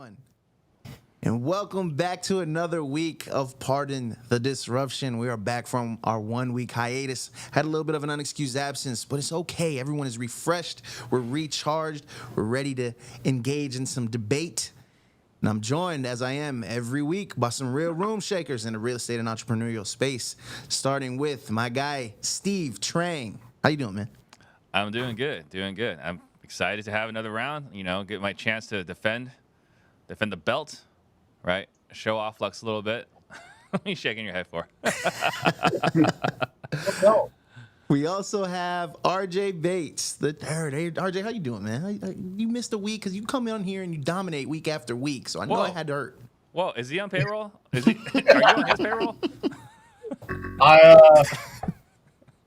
everyone, and welcome back to another week of Pardon the Disruption. We are back from our 1 week hiatus. Had a little bit of an unexcused absence, but it's okay. Everyone is refreshed. We're recharged. We're ready to engage in some debate. And I'm joined, as I am every week, by some real room shakers in the real estate and entrepreneurial space, starting with my guy, Steve Trang. How you doing, man? I'm doing good, I'm excited to have another round, get my chance to defend the belt, right? Show off Lux a little bit. What are you shaking your head for? We also have RJ Bates, the third. Hey, RJ, how you doing, man? You missed a week because you come on here and you dominate week after week, so I know it had to hurt. Whoa, is he on payroll? Are you on his payroll?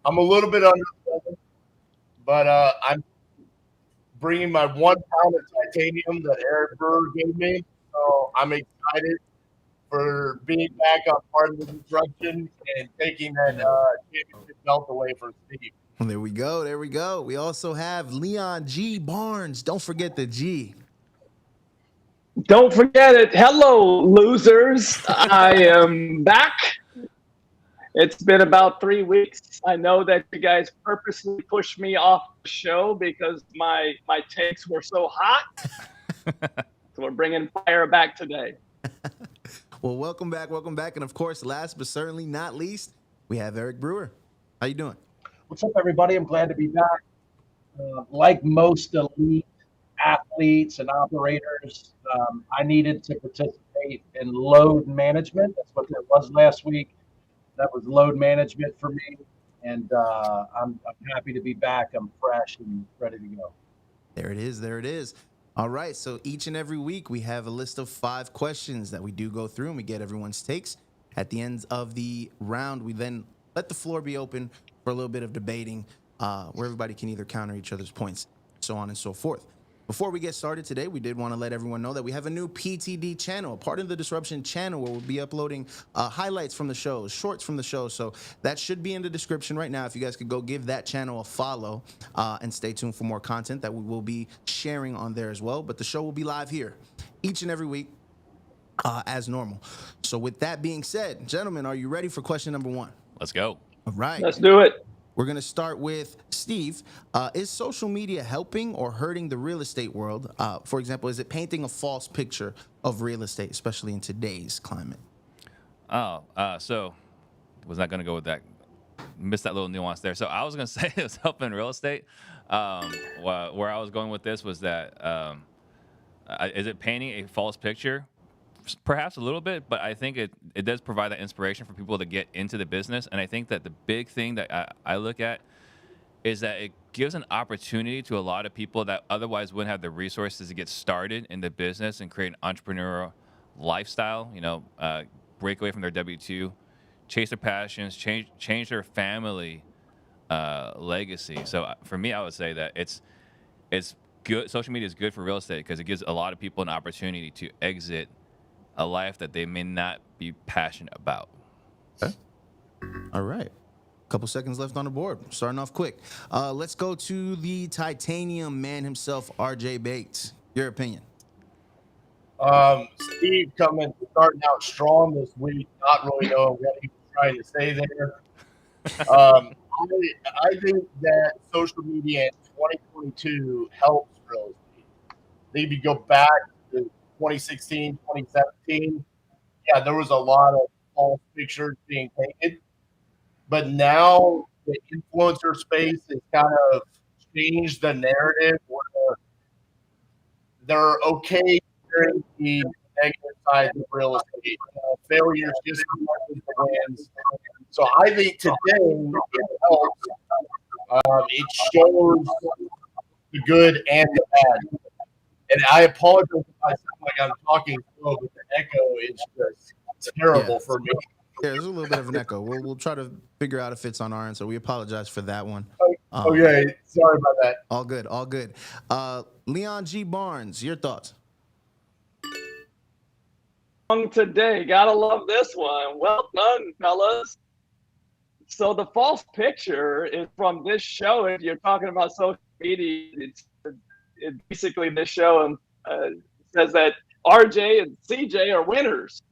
I'm a little bit under, but I'm bringing my 1 pound of titanium that Eric Brewer gave me. So I'm excited for being back on part of the disruption and taking that championship belt away from Steve. Well, there we go. We also have Leon G. Barnes. Don't forget the G. Don't forget it. Hello, losers. I am back. It's been about 3 weeks. I know that you guys purposely pushed me off the show because my takes were so hot. So we're bringing fire back today. Well, welcome back. And of course, last but certainly not least, we have Eric Brewer. How you doing? What's up, everybody? I'm glad to be back. Like most elite athletes and operators, I needed to participate in load management. That's what there was last week. That was load management for me, and I'm happy to be back. I'm fresh and ready to go. There it is. All right, so each and every week we have a list of 5 questions that we do go through, and we get everyone's takes. At the end of the round, we then let the floor be open for a little bit of debating, where everybody can either counter each other's points, so on and so forth. Before we get started today, we did want to let everyone know that we have a new PTD channel, Part of the Disruption channel, where we'll be uploading highlights from the shows, shorts from the show. So that should be in the description right now. If you guys could go give that channel a follow and stay tuned for more content that we will be sharing on there as well. But the show will be live here each and every week as normal. So with that being said, gentlemen, are you ready for question number 1? Let's go. All right. Let's do it. We're going to start with Steve. Is social media helping or hurting the real estate world? For example, is it painting a false picture of real estate, especially in today's climate? So was not going to go with that. Missed that little nuance there. So I was going to say it was helping real estate. Where I was going with this was that is it painting a false picture? Perhaps a little bit, but I think it does provide that inspiration for people to get into the business. And I think that the big thing that I look at is that it gives an opportunity to a lot of people that otherwise wouldn't have the resources to get started in the business and create an entrepreneurial lifestyle, break away from their W-2, chase their passions, change their family legacy. So for me, I would say that it's good. Social media is good for real estate because it gives a lot of people an opportunity to exit a life that they may not be passionate about. Okay. All right. Couple seconds left on the board. Starting off quick. Let's go to the titanium man himself, RJ Bates. Your opinion? Steve starting out strong this week, not really knowing what he was trying to say there. I think that social media in 2022 helps real estate. I think if you go back to 2016, 2017, yeah, there was a lot of false pictures being taken. But now the influencer space has kind of changed the narrative where they're okay sharing the negative side of real estate. Failures just as much as the wins. So I think today it helps. It shows the good and the bad. And I apologize if I sound like I'm talking slow, but the echo is just terrible for me. Yeah, there's a little bit of an echo. We'll try to figure out if it's on our end, so we apologize for that one. Okay, sorry about that. All good. Leon G. Barnes, your thoughts? Today, gotta love this one. Well done, fellas. So the false picture is from this show. If you're talking about social media, it's basically this show says that RJ and CJ are winners.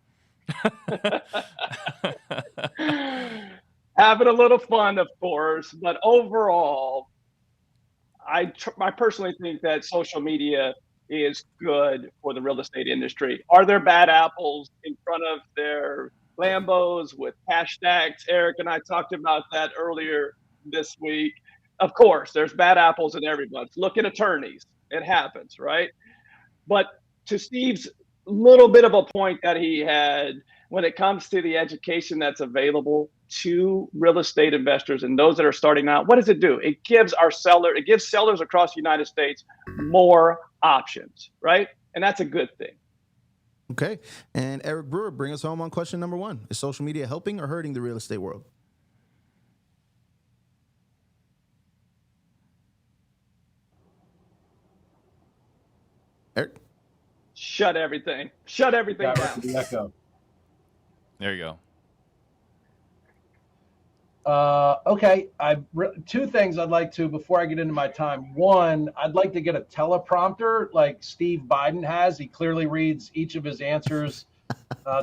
Having a little fun, of course, but overall, I personally think that social media is good for the real estate industry. Are there bad apples in front of their Lambos with hashtags? Eric and I talked about that earlier this week. Of course, there's bad apples in every bunch. Look at attorneys. It happens, right? But to Steve's little bit of a point that he had, when it comes to the education that's available to real estate investors and those that are starting out, what does it do? It gives sellers across the United States more options, right? And that's a good thing. Okay. And Eric Brewer, bring us home on question number 1. Is social media helping or hurting the real estate world? Eric? Shut everything down. The echo. There you go. Okay, two things I'd like to, before I get into my time. One, I'd like to get a teleprompter like Steve Biden has. He clearly reads each of his answers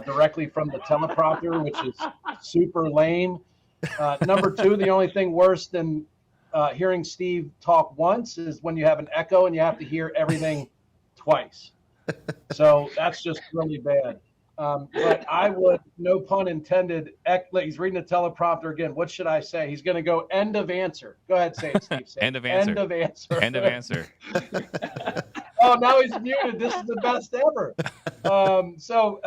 directly from the teleprompter, which is super lame. Number two, the only thing worse than hearing Steve talk once is when you have an echo and you have to hear everything twice. So that's just really bad. But I would, no pun intended, he's reading the teleprompter again. What should I say? He's going to go end of answer. Go ahead, say it, Steve. Say End of answer. End of answer. End of answer. Oh, now he's muted. This is the best ever. So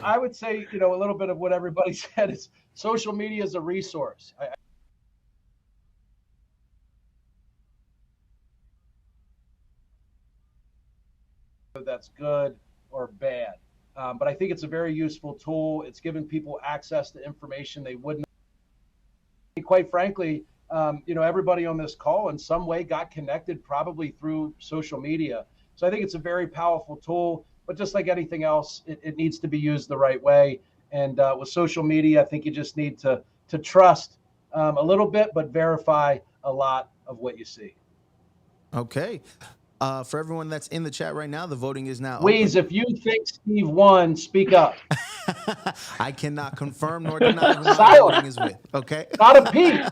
I would say, a little bit of what everybody said is social media is a resource. That's good or bad. But I think it's a very useful tool. It's giving people access to information they wouldn't. Quite frankly, everybody on this call in some way got connected probably through social media. So I think it's a very powerful tool, but just like anything else, it needs to be used the right way. And with social media, I think you just need to trust a little bit, but verify a lot of what you see. Okay. For everyone that's in the chat right now, the voting is now Weez, if you think Steve won, speak up. I cannot confirm nor deny who my voting is with. Okay. Not a peep.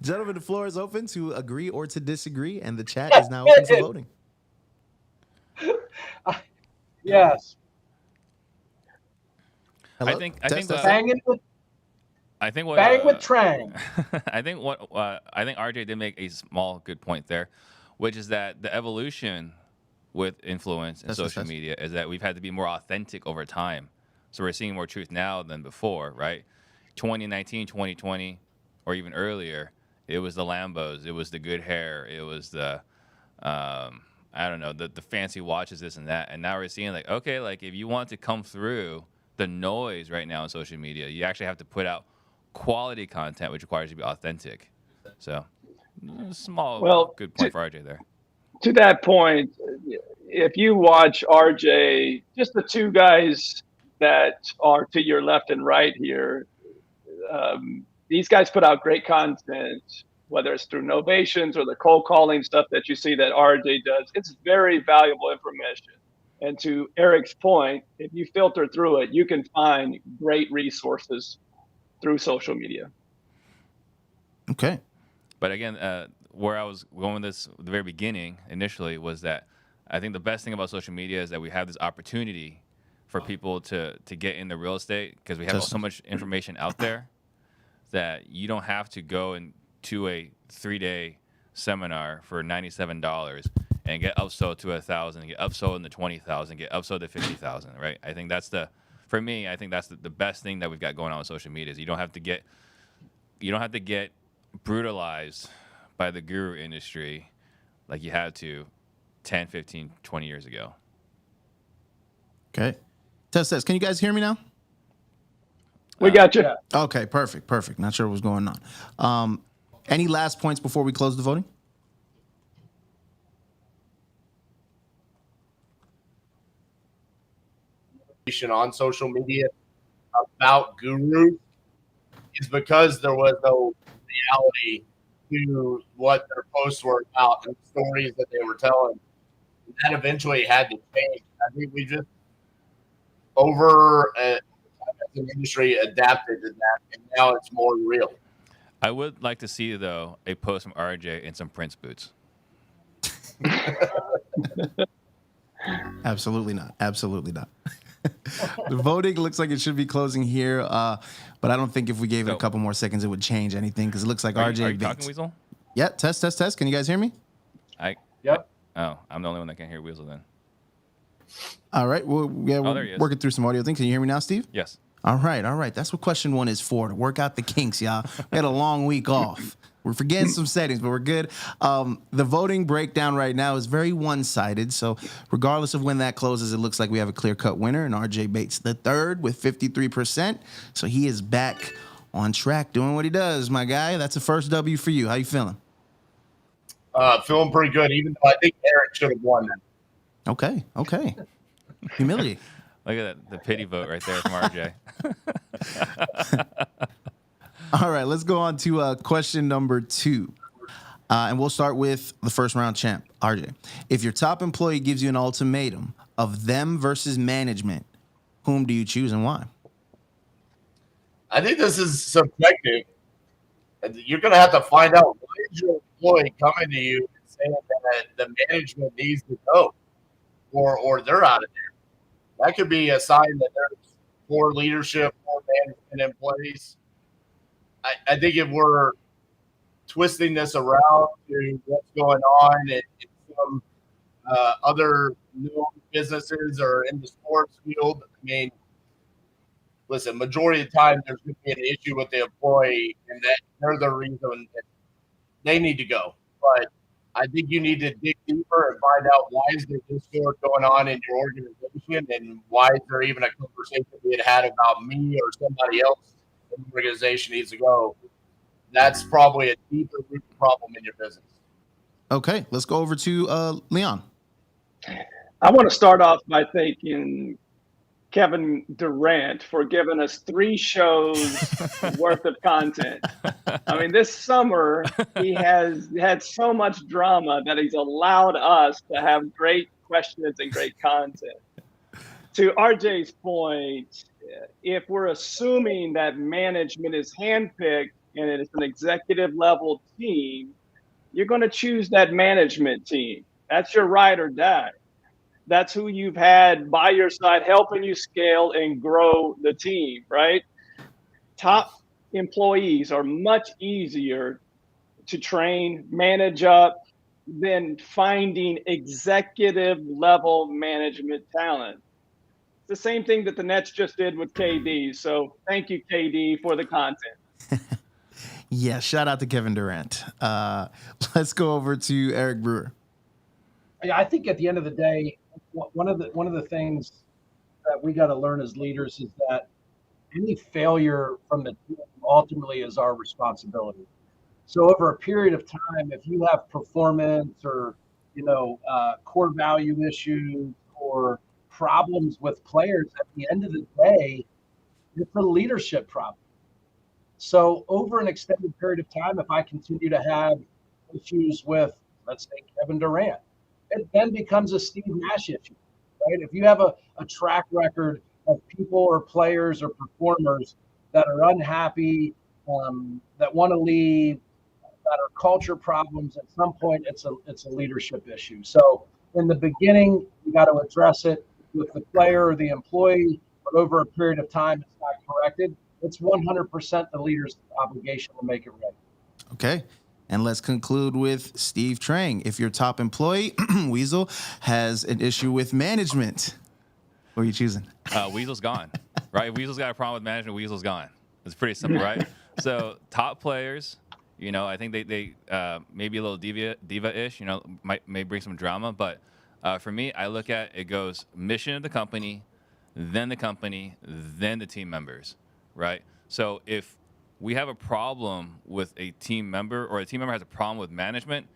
Gentlemen, the floor is open to agree or to disagree, and the chat is now open for voting. Yes. Hello? I think Bang with Trang. I think RJ did make a small good point there, which is that the evolution with influence and social media is that we've had to be more authentic over time. So we're seeing more truth now than before, right? 2019, 2020, or even earlier, it was the Lambos, it was the good hair, it was the, the fancy watches, this and that. And now we're seeing if you want to come through the noise right now on social media, you actually have to put out quality content, which requires you to be authentic. So good point for RJ there. To that point, if you watch RJ, just the two guys that are to your left and right here, these guys put out great content, whether it's through novations or the cold calling stuff that you see that RJ does. It's very valuable information. And to Eric's point, if you filter through it, you can find great resources through social media. Okay. But again, where I was going with this at the very beginning initially was that I think the best thing about social media is that we have this opportunity for people to get into real estate because we have so much information out there that you don't have to go into a 3-day seminar for $97 and get upsold to 1,000, get upsold into 20,000, get upsold to 50,000, right? I think that's the best thing that we've got going on with social media is you don't have to get brutalized by the guru industry like you had to 10, 15, 20 years ago. Okay. Test. Can you guys hear me now? We got you. Okay, perfect. Not sure what was going on. Any last points before we close the voting? On social media about gurus is because there was no reality to what their posts were about and the stories that they were telling. That eventually had to change. I think we just over as an industry adapted to that, and now it's more real. I would like to see, though, a post from RJ in some Prince boots. Absolutely not. Absolutely not. The voting looks like it should be closing here, but I don't think if we gave it a couple more seconds, it would change anything because it looks like Are RJ you beats. talking, Weasel? Yeah, test. Can you guys hear me? Yep. Oh, I'm the only one that can hear Weasel then. All right. Well, yeah, there he we're is. working through some audio things. Can you hear me now, Steve? Yes. All right. That's what question 1 is for, to work out the kinks, y'all. We had a long week off. We're forgetting some settings, but we're good. The voting breakdown right now is very one-sided. So regardless of when that closes, it looks like we have a clear-cut winner, and RJ Bates the third with 53%. So he is back on track doing what he does, my guy. That's the first W for you. How you feeling? Feeling pretty good, even though I think Eric should have won that. Okay. Humility. Look at that, the pity vote right there from RJ. All right, let's go on to question number 2. And we'll start with the first round champ, RJ. If your top employee gives you an ultimatum of them versus management, whom do you choose and why? I think this is subjective. You're going to have to find out why is your employee coming to you and saying that the management needs to go, or they're out of there. That could be a sign that there's poor leadership, poor management in place. I think if we're twisting this around to what's going on in some other known businesses or in the sports field, I mean, listen, majority of the time there's going to be an issue with the employee, and that they're the reason that they need to go. But I think you need to dig deeper and find out why is there discord going on in your organization, and why is there even a conversation being had about me or somebody else in the organization needs to go. That's probably a deeper root problem in your business. Okay, let's go over to Leon. I want to start off by thanking Kevin Durant for giving us 3 shows worth of content. I mean, this summer, he has had so much drama that he's allowed us to have great questions and great content. To RJ's point, if we're assuming that management is handpicked and it's an executive level team, you're going to choose that management team. That's your ride or die. That's who you've had by your side, helping you scale and grow the team, right? Top employees are much easier to train, manage up than finding executive level management talent. It's the same thing that the Nets just did with KD. So thank you, KD, for the content. Yeah, shout out to Kevin Durant. Let's go over to Eric Brewer. I think at the end of the day, one of the things that we got to learn as leaders is that any failure from the team ultimately is our responsibility. So over a period of time, if you have performance or core value issues or problems with players, at the end of the day, it's a leadership problem. So over an extended period of time, if I continue to have issues with, let's say, Kevin Durant, it then becomes a Steve Nash issue, right? If you have a track record of people or players or performers that are unhappy, that want to leave, that are culture problems, at some point it's a leadership issue. So in the beginning, you got to address it with the player or the employee, but over a period of time, it's not corrected. It's 100% the leader's obligation to make it right. Okay. And let's conclude with Steve Trang. If your top employee, Weasel, has an issue with management, what are you choosing? Weasel's gone, right? Weasel's got a problem with management. Weasel's gone. It's pretty simple, right? So top players, I think they maybe a little diva-ish, may bring some drama. But for me, I look at it goes mission of the company, then the team members, right? So if we have a problem with a team member, or a team member has a problem with management,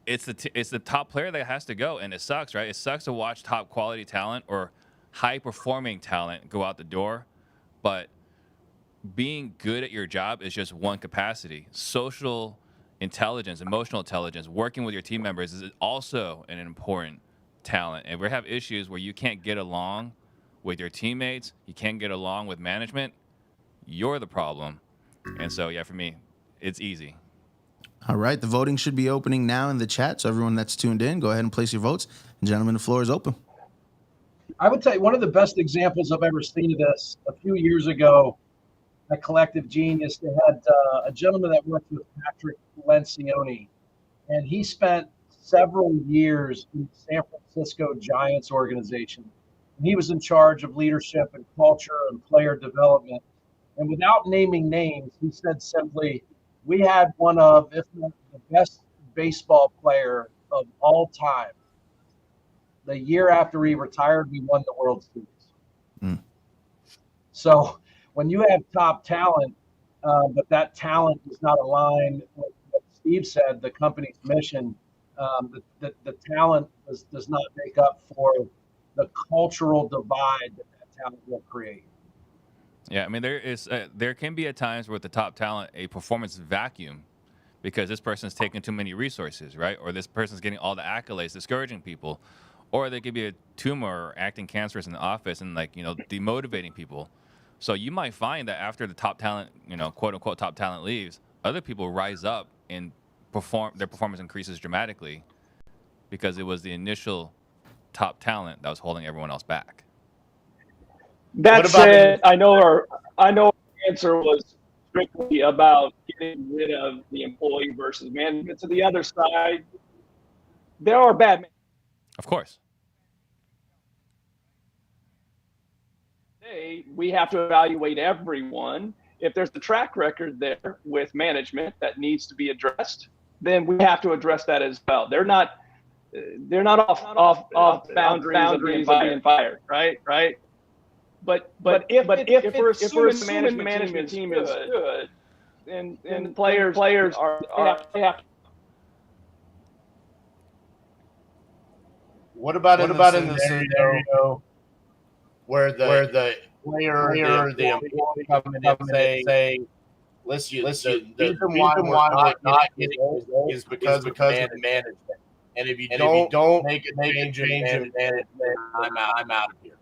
it's the top player that has to go, and it sucks, right? It sucks to watch top quality talent or high performing talent go out the door, but being good at your job is just one capacity. Social intelligence, emotional intelligence, working with your team members is also an important talent. And we have issues where you can't get along with your teammates, you can't get along with management, you're the problem. And so, yeah, for me, it's easy. All right, the voting should be opening now in the chat. So everyone that's tuned in, go ahead and place your votes. And gentlemen, the floor is open. I would tell you one of the best examples I've ever seen of this. A few years ago, at Collective Genius, they had a gentleman that worked with Patrick Lencioni, and he spent several years in the San Francisco Giants organization. And he was in charge of leadership and culture and player development. And without naming names, he said simply, we had one of, if not the best baseball player of all time. The year after he retired, we won the World Series. Mm. So when you have top talent, but that talent does not align with what Steve said, the company's mission, the talent does not make up for the cultural divide that talent will create. Yeah, I mean, there can be at times with the top talent a performance vacuum because this person's taking too many resources, right? Or this person's getting all the accolades, discouraging people. Or there could be a tumor or acting cancerous in the office and, like, demotivating people. So you might find that after the top talent, quote unquote top talent leaves, other people rise up and their performance increases dramatically because it was the initial top talent that was holding everyone else back. That said, I know our answer was strictly about getting rid of the employee versus management. To the other side, there are bad. Of course. We have to evaluate everyone. If there's a track record there with management that needs to be addressed, then we have to address that as well. They're not off boundaries of being fired, right? But if we're assuming the management team is good, then the players are they have to. What about in the scenario where the player, the employee come in and say, listen, the reason why we're not getting results is because of management. And if you don't make a change in management, I'm out of here.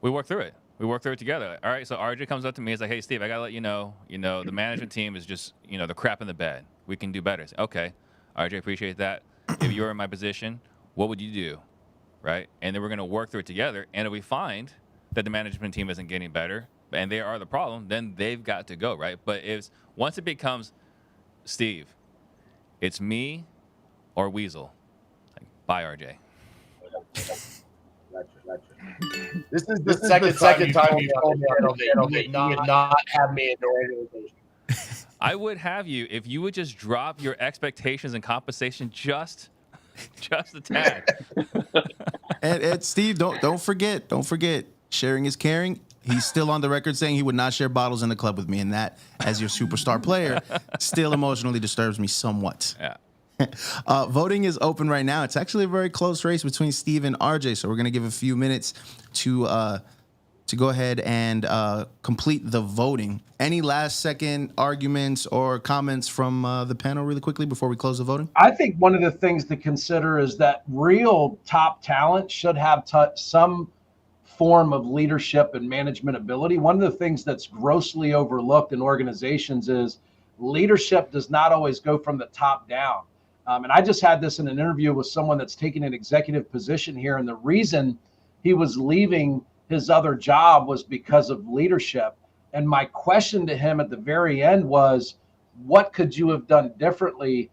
We work through it. We work through it together. All right, so RJ comes up to me. He's like, hey, Steve, I got to let you know, the management team is just, the crap in the bed. We can do better. I say, okay, RJ, appreciate that. If you were in my position, what would you do, right? And then we're going to work through it together. And if we find that the management team isn't getting better and they are the problem, then they've got to go, right? But once it becomes, Steve, it's me or Weasel, like, bye, RJ. This is the second time you've told me that you would not have me in the organization. I would have you if you would just drop your expectations and compensation just a tad. And Steve, don't forget, sharing is caring. He's still on the record saying he would not share bottles in the club with me, and that, as your superstar player, still emotionally disturbs me somewhat. Yeah. Voting is open right now. It's actually a very close race between Steve and RJ, so we're going to give a few minutes to go ahead and complete the voting. Any last second arguments or comments from the panel really quickly before we close the voting? I think one of the things to consider is that real top talent should have some form of leadership and management ability. One of the things that's grossly overlooked in organizations is leadership does not always go from the top down. And I just had this in an interview with someone that's taking an executive position here. And the reason he was leaving his other job was because of leadership. And my question to him at the very end was, what could you have done differently?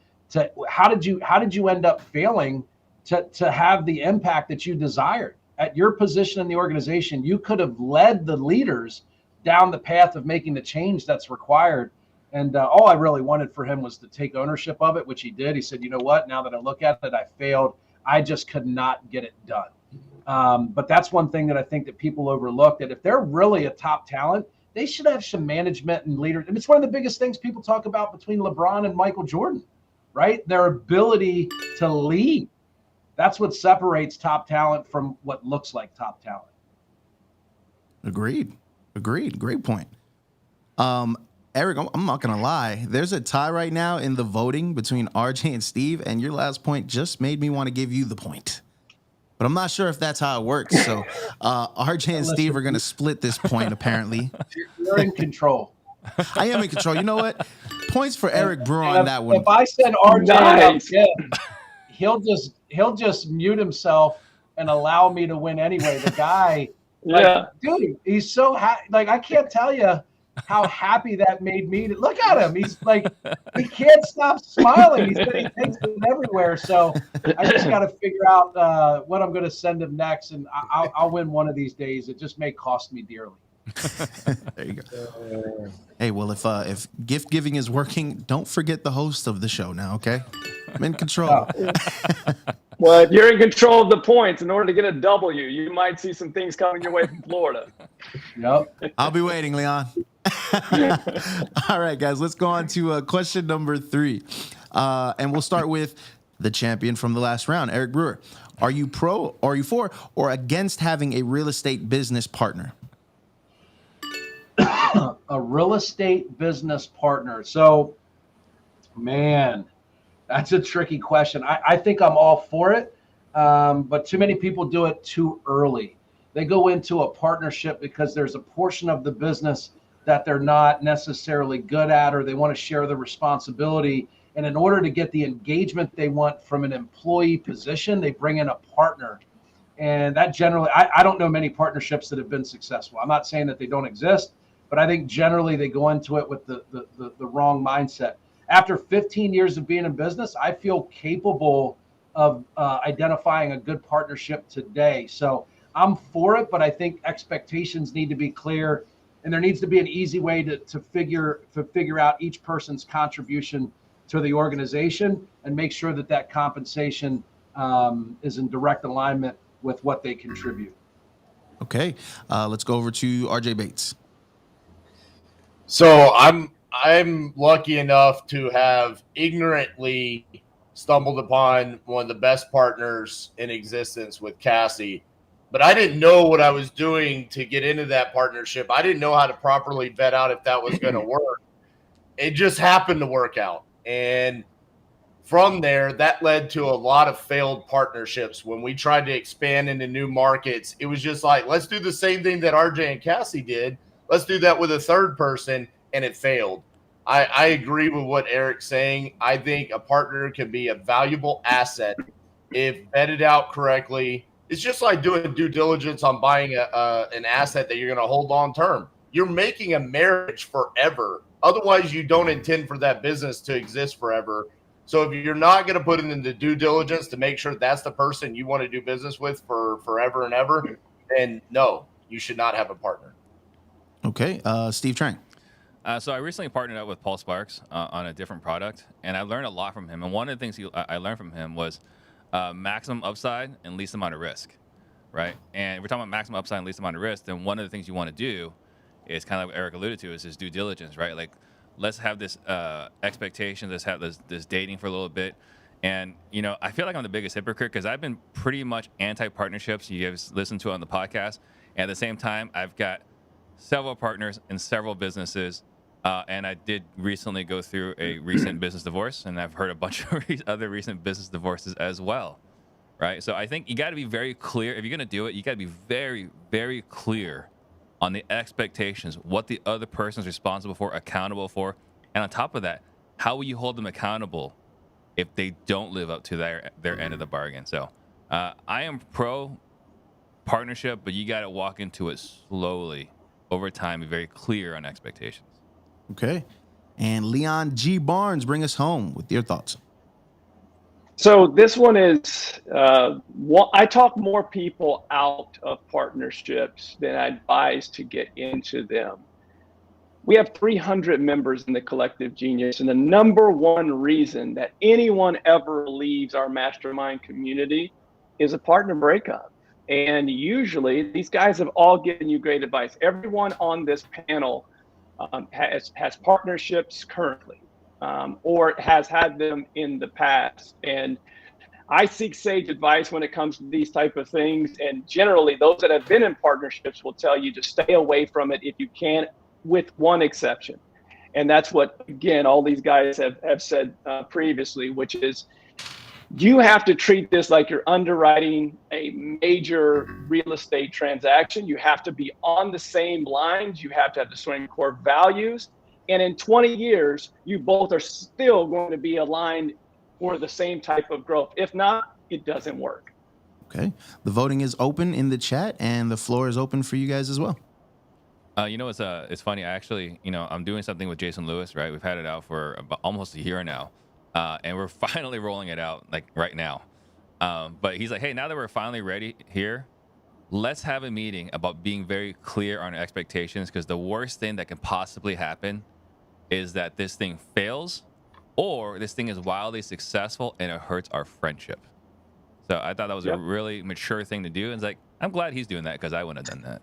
How did you end up failing to have the impact that you desired? At your position in the organization, you could have led the leaders down the path of making the change that's required. And all I really wanted for him was to take ownership of it, which he did. He said, you know what, now that I look at it, I failed. I just could not get it done. But that's one thing that I think that people overlook, that if they're really a top talent, they should have some management and leadership. And it's one of the biggest things people talk about between LeBron and Michael Jordan, right? Their ability to lead. That's what separates top talent from what looks like top talent. Agreed. Great point. Eric, I'm not going to lie. There's a tie right now in the voting between RJ and Steve, and your last point just made me want to give you the point. but I'm not sure if that's how it works. So RJ and Steve are going to split this point, apparently. You're in control. I am in control. You know what? Points for Eric Brewer on that one. If I send RJ Nice. up, he'll just mute himself and allow me to win anyway. The guy, dude, he's so like I can't tell you how happy that made me. Look at him. He's like, he can't stop smiling. He takes it everywhere. So I just got to figure out what I'm going to send him next, and I'll win one of these days. It just may cost me dearly. There you go. Hey, well, if gift giving is working, don't forget the host of the show now, okay? I'm in control. Well, if you're in control of the points, in order to get a W, you might see some things coming your way from Florida. Yep. I'll be waiting, Leon. All right, guys, let's go on to question number 3. And we'll start with the champion from the last round, Eric Brewer. Are you for or against having a real estate business partner? A real estate business partner. So, man, that's a tricky question. I think I'm all for it, but too many people do it too early. They go into a partnership because there's a portion of the business that they're not necessarily good at, or they want to share the responsibility. And in order to get the engagement they want from an employee position, they bring in a partner. And that generally, I don't know many partnerships that have been successful. I'm not saying that they don't exist, but I think generally they go into it with the wrong mindset. After 15 years of being in business, I feel capable of identifying a good partnership today. So I'm for it, but I think expectations need to be clear, and there needs to be an easy way to figure out each person's contribution to the organization and make sure that compensation is in direct alignment with what they contribute. Okay, let's go over to RJ Bates. So I'm lucky enough to have ignorantly stumbled upon one of the best partners in existence with Cassie, but I didn't know what I was doing to get into that partnership. I didn't know how to properly vet out if that was going to work. It just happened to work out. And from there, that led to a lot of failed partnerships. When we tried to expand into new markets, it was just like, let's do the same thing that RJ and Cassie did. Let's do that with a third person, and it failed. I agree with what Eric's saying. I think a partner can be a valuable asset if vetted out correctly. It's just like doing due diligence on buying an asset that you're going to hold long term. You're making a marriage forever. Otherwise, you don't intend for that business to exist forever. So if you're not going to put it into due diligence to make sure that's the person you want to do business with for forever and ever, then no, you should not have a partner. Okay, Steve Trang. So I recently partnered up with Paul Sparks on a different product, and I learned a lot from him. And one of the things I learned from him was maximum upside and least amount of risk, right? And if we're talking about maximum upside and least amount of risk, then one of the things you want to do is kind of like what Eric alluded to is this due diligence, right? Like, let's have this expectation, let's have this dating for a little bit. And, you know, I feel like I'm the biggest hypocrite because I've been pretty much anti-partnerships. You guys listen to it on the podcast. And at the same time, I've got several partners in several businesses. And I did recently go through a recent business divorce, and I've heard a bunch of other recent business divorces as well, right? So I think you got to be very clear. If you're going to do it, you got to be very, very clear on the expectations, what the other person is responsible for, accountable for. And on top of that, how will you hold them accountable if they don't live up to their end of the bargain? So I am pro partnership, but you got to walk into it slowly over time, be very clear on expectations. Okay. And Leon G. Barnes, bring us home with your thoughts. So this one is, I talk more people out of partnerships than I advise to get into them. We have 300 members in the Collective Genius, and the number one reason that anyone ever leaves our mastermind community is a partner breakup. And usually these guys have all given you great advice. Everyone on this panel has partnerships currently, or has had them in the past. And I seek sage advice when it comes to these type of things. And generally, those that have been in partnerships will tell you to stay away from it if you can, with one exception. And that's what, again, all these guys have said previously, which is You have to treat this like you're underwriting a major real estate transaction. You have to be on the same lines. You have to have the same core values. And in 20 years, you both are still going to be aligned for the same type of growth. If not, it doesn't work. Okay. The voting is open in the chat, and the floor is open for you guys as well. It's funny. I actually, I'm doing something with Jason Lewis, right? We've had it out for about almost a year now. And we're finally rolling it out like right now. But he's like, hey, now that we're finally ready here, let's have a meeting about being very clear on our expectations, because the worst thing that can possibly happen is that this thing fails or this thing is wildly successful and it hurts our friendship. So I thought that was a really mature thing to do. And it's like, I'm glad he's doing that because I wouldn't have done that.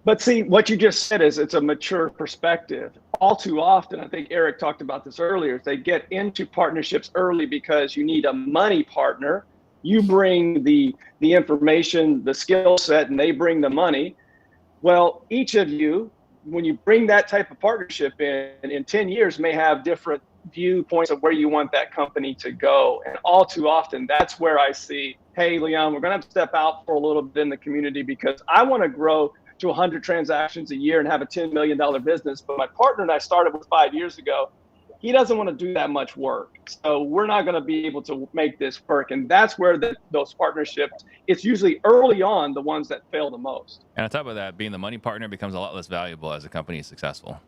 But see, what you just said is it's a mature perspective. All too often, I think Eric talked about this earlier, they get into partnerships early because you need a money partner. You bring the information, the skill set, and they bring the money. Well, each of you, when you bring that type of partnership in 10 years, may have different viewpoints of where you want that company to go. And all too often, that's where I see, hey, Leon, we're going to have to step out for a little bit in the community because I want to grow to 100 transactions a year and have a $10 million business. But my partner and I started with 5 years ago, he doesn't want to do that much work. So we're not going to be able to make this work. And that's where those partnerships, it's usually early on the ones that fail the most. And on top of that, being the money partner becomes a lot less valuable as the company is successful.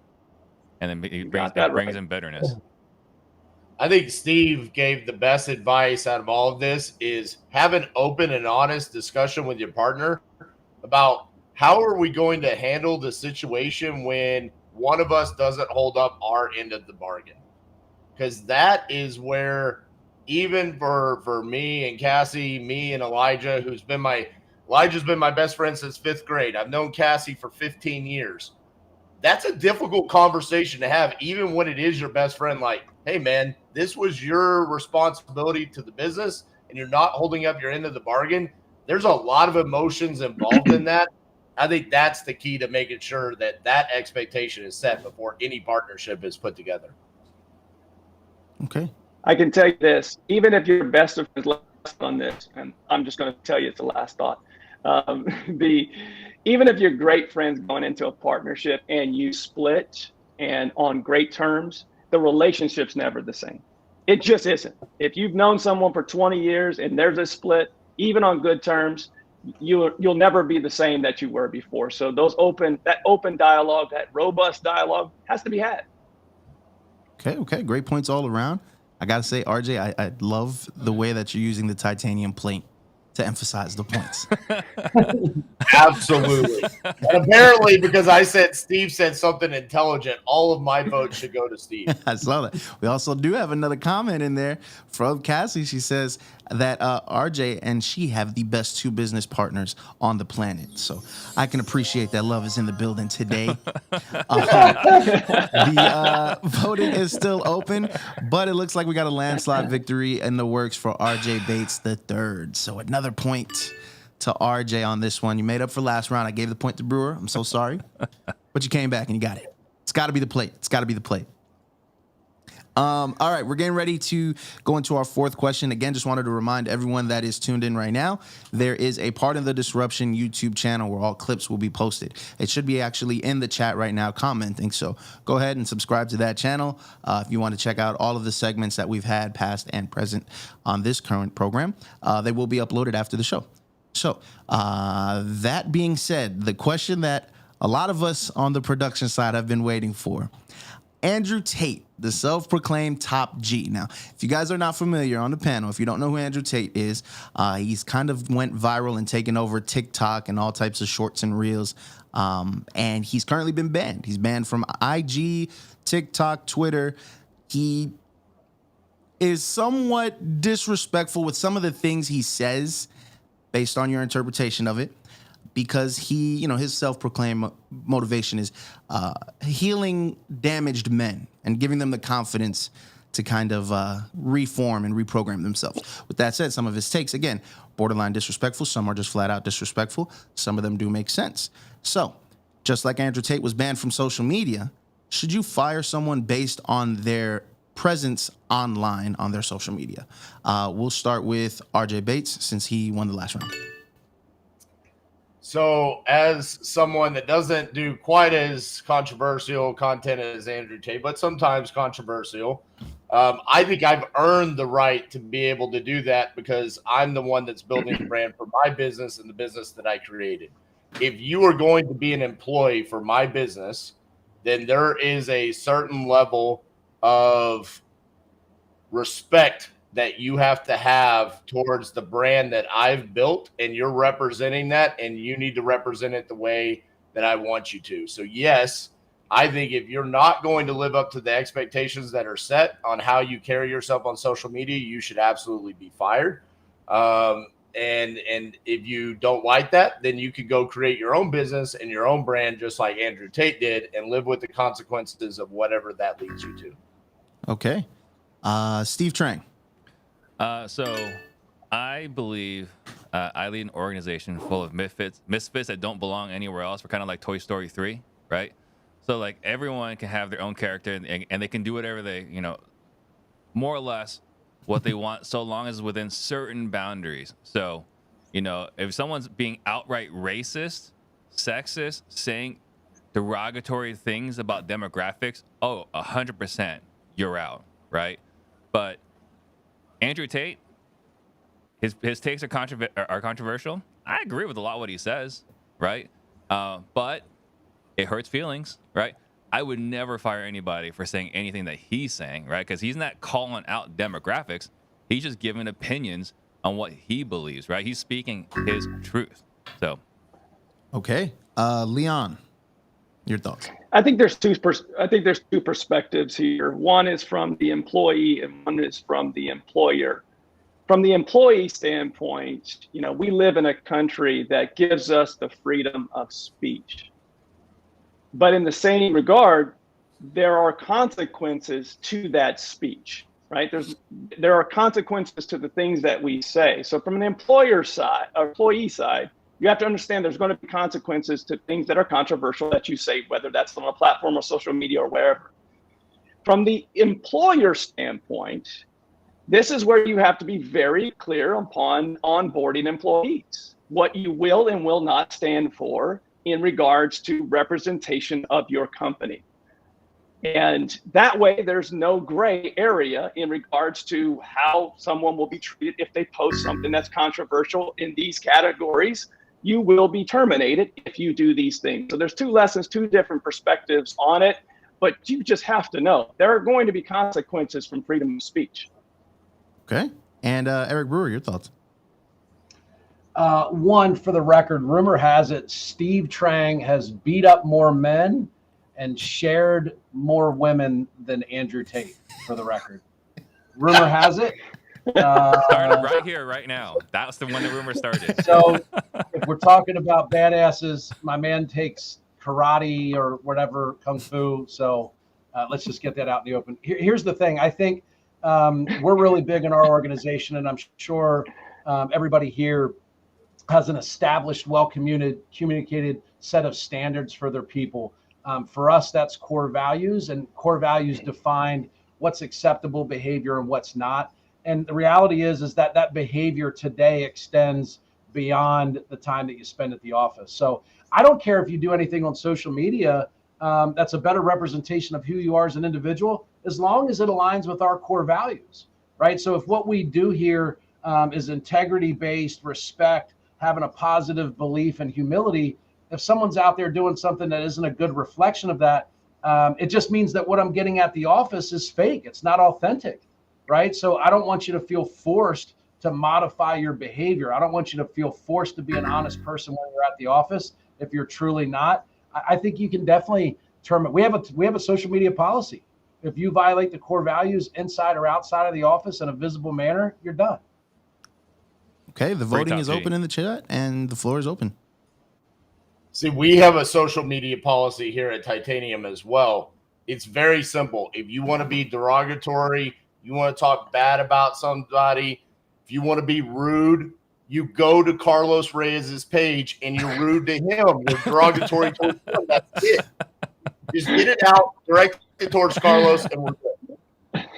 And then it brings in bitterness. I think Steve gave the best advice out of all of this is have an open and honest discussion with your partner about how are we going to handle the situation when one of us doesn't hold up our end of the bargain? Because that is where, even for me and Cassie, me and Elijah's been my best friend since 5th grade. I've known Cassie for 15 years. That's a difficult conversation to have, even when it is your best friend. Like, hey, man, this was your responsibility to the business, and you're not holding up your end of the bargain. There's a lot of emotions involved in that. I think that's the key to making sure that expectation is set before any partnership is put together. Okay. I can tell you this, even if your best of friends last on this, and I'm just going to tell you it's the last thought. Even if you're great friends going into a partnership and you split and on great terms, the relationship's never the same. It just isn't. If you've known someone for 20 years and there's a split, even on good terms, you'll never be the same that you were before. So that open dialogue, that robust dialogue has to be had. Okay. Great points all around. I got to say, RJ, I love the way that you're using the titanium plate to emphasize the points. Absolutely. And apparently, because Steve said something intelligent, all of my votes should go to Steve. I saw that. We also do have another comment in there from Cassie. She says that RJ and she have the best 2 business partners on the planet. So I can appreciate that love is in the building today. The voting is still open, but it looks like we got a landslide victory in the works for RJ Bates III. So another point to RJ on this one. You made up for last round. I gave the point to Brewer. I'm so sorry. But you came back and you got it. It's got to be the plate. All right, we're getting ready to go into our 4th question. Again, just wanted to remind everyone that is tuned in right now, there is a Part of the Disruption YouTube channel where all clips will be posted. It should be actually in the chat right now commenting, so go ahead and subscribe to that channel if you want to check out all of the segments that we've had past and present on this current program. They will be uploaded after the show. So that being said, the question that a lot of us on the production side have been waiting for, Andrew Tate, the self-proclaimed top G. Now, if you guys are not familiar on the panel, if you don't know who Andrew Tate is, he's kind of went viral and taken over TikTok and all types of shorts and reels. And he's currently been banned. He's banned from IG, TikTok, Twitter. He is somewhat disrespectful with some of the things he says based on your interpretation of it, because his self-proclaimed motivation is healing damaged men and giving them the confidence to kind of reform and reprogram themselves. With that said, some of his takes, again, borderline disrespectful. Some are just flat out disrespectful. Some of them do make sense. So, just like Andrew Tate was banned from social media, should you fire someone based on their presence online on their social media? We'll start with RJ Bates since he won the last round. So as someone that doesn't do quite as controversial content as Andrew Tate, but sometimes controversial, I think I've earned the right to be able to do that because I'm the one that's building the brand for my business and the business that I created. If you are going to be an employee for my business, then there is a certain level of respect that you have to have towards the brand that I've built, and you're representing that, and you need to represent it the way that I want you to. So yes, I think if you're not going to live up to the expectations that are set on how you carry yourself on social media, you should absolutely be fired. And if you don't like that, then you could go create your own business and your own brand, just like Andrew Tate did, and live with the consequences of whatever that leads you to. Okay. Steve Trang. So I believe I lead an organization full of misfits that don't belong anywhere else. We're kind of like Toy Story 3, right? So like everyone can have their own character and they can do whatever they, more or less what they want, so long as within certain boundaries. So, if someone's being outright racist, sexist, saying derogatory things about demographics, 100% you're out, right? But Andrew Tate, his takes are controversial. I agree with a lot of what he says, right? But it hurts feelings, right? I would never fire anybody for saying anything that he's saying, right? Because he's not calling out demographics. He's just giving opinions on what he believes, right? He's speaking his truth. So, okay, Leon, your thoughts? I think there's two perspectives here. One is from the employee, and one is from the employer. From the employee standpoint, we live in a country that gives us the freedom of speech. But in the same regard, there are consequences to that speech, right? There are consequences to the things that we say. So from an employee side, you have to understand there's going to be consequences to things that are controversial that you say, whether that's on a platform or social media or wherever. From the employer standpoint, this is where you have to be very clear upon onboarding employees, what you will and will not stand for in regards to representation of your company. And that way, there's no gray area in regards to how someone will be treated if they post something that's controversial in these categories. You will be terminated if you do these things. So there's two lessons, two different perspectives on it, but you just have to know there are going to be consequences from freedom of speech. Okay. And Eric Brewer, your thoughts? One, for the record, rumor has it Steve Trang has beat up more men and shared more women than Andrew Tate, for the record. Rumor has it. Started right here, right now. That's the one the rumor started. So if we're talking about badasses, my man takes karate or whatever, kung fu. So let's just get that out in the open. Here's the thing. I think we're really big in our organization, and I'm sure everybody here has an established, well-communicated set of standards for their people. For us, that's core values, and core values define what's acceptable behavior and what's not. And the reality is that behavior today extends beyond the time that you spend at the office. So I don't care if you do anything on social media that's a better representation of who you are as an individual, as long as it aligns with our core values, right? So if what we do here is integrity-based, respect, having a positive belief and humility, if someone's out there doing something that isn't a good reflection of that, it just means that what I'm getting at the office is fake. It's not authentic, right? So I don't want you to feel forced to modify your behavior. I don't want you to feel forced to be an honest person when you're at the office if you're truly not. I think you can definitely terminate. We have a social media policy. If you violate the core values inside or outside of the office in a visible manner, you're done. Okay, the voting is open in the chat, and the floor is open. See, we have a social media policy here at Titanium as well. It's very simple. If you want to be derogatory, you want to talk bad about somebody, if you want to be rude, you go to Carlos Reyes's page and you're rude to him. You're derogatory towards him. That's it. Just get it out, direct it towards Carlos, and we're good.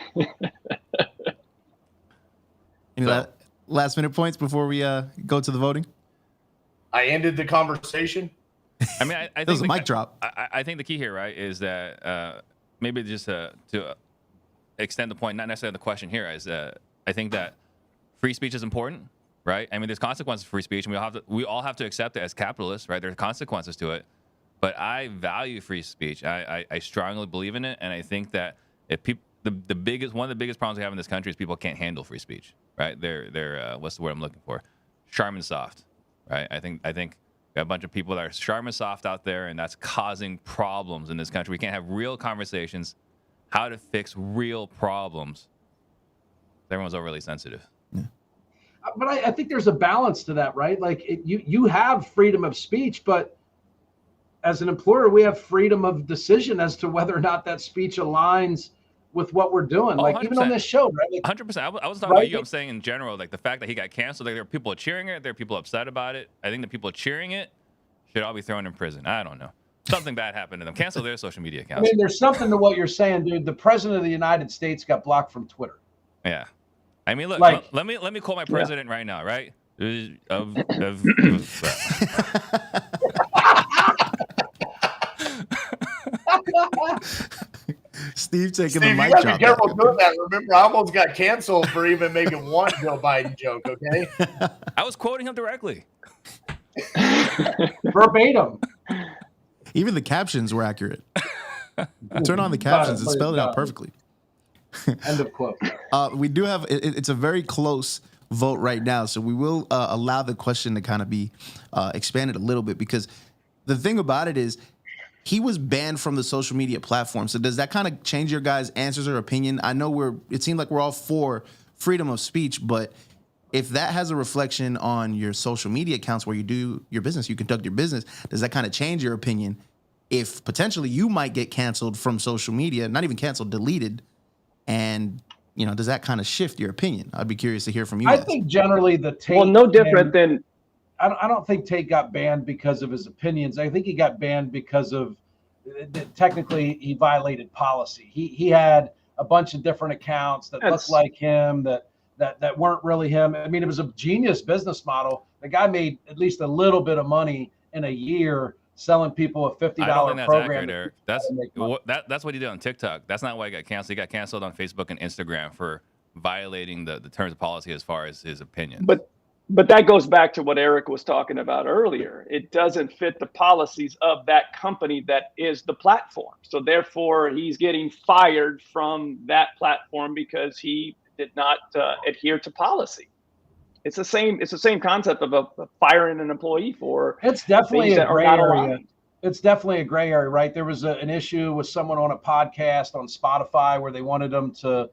Any So- last minute points before we go to the voting? I ended the conversation. I mean, I That think was a mic drop. I think the key here, right, is that maybe just to extend the point, not necessarily the question here, is I think that free speech is important, right? I mean, there's consequences for free speech, and we all have to accept it as capitalists, right? There's consequences to it, but I value free speech. I strongly believe in it, and I think that if people, one of the biggest problems we have in this country is people can't handle free speech, right? They're what's the word I'm looking for? Sharp and soft, right? I think we got a bunch of people that are sharp and soft out there, and that's causing problems in this country. We can't have real conversations, how to fix real problems. Everyone's overly sensitive. But I think there's a balance to that, right? Like you have freedom of speech, but as an employer, we have freedom of decision as to whether or not that speech aligns with what we're doing. Like 100%. even on this show, right? Like, 100%. I was talking about you. I'm saying in general, like the fact that he got canceled, like, there are people cheering it. There are people upset about it. I think the people cheering it should all be thrown in prison. I don't know. Something bad happened to them. Cancel their social media I accounts. mean, there's something to what you're saying, dude. The president of the United States got blocked from Twitter. Yeah. I mean, look. Like- let me call my president right now. Right. Steve taking Steve, the you mic gotta drop. be careful doing that. Remember, I almost got canceled for even making one Joe Biden joke. Okay, I was quoting him directly. Verbatim. Even the captions were accurate. Turn on the captions and spell it out perfectly. End of quote. We do have, it's a very close vote right now. So we will allow the question to kind of be expanded a little bit, because the thing about it is he was banned from the social media platform. So does that kind of change your guys' answers or opinion? I know it seemed like we're all for freedom of speech, but if that has a reflection on your social media accounts where you do your business, you conduct your business, does that kind of change your opinion if potentially you might get canceled from social media, not even canceled, deleted? And, you know, does that kind of shift your opinion? I'd be curious to hear from you I guys. think generally the Tate. Well, no different than I don't think Tate got banned because of his opinions. I think he got banned because of technically he violated policy. He had a bunch of different accounts that looked like him that weren't really him. I mean, it was a genius business model. The guy made at least a little bit of money in a year selling people a $50 I don't think that's program. accurate, Eric. That's what he did on TikTok. That's not why he got canceled. He got canceled on Facebook and Instagram for violating the terms of policy as far as his opinion. But that goes back to what Eric was talking about earlier. It doesn't fit the policies of that company that is the platform. So therefore, he's getting fired from that platform because he did not adhere to policy. It's the same concept of firing an employee for It's definitely things a that are gray not area. aligned. It's definitely a gray area, right? There was an issue with someone on a podcast on Spotify where they wanted them to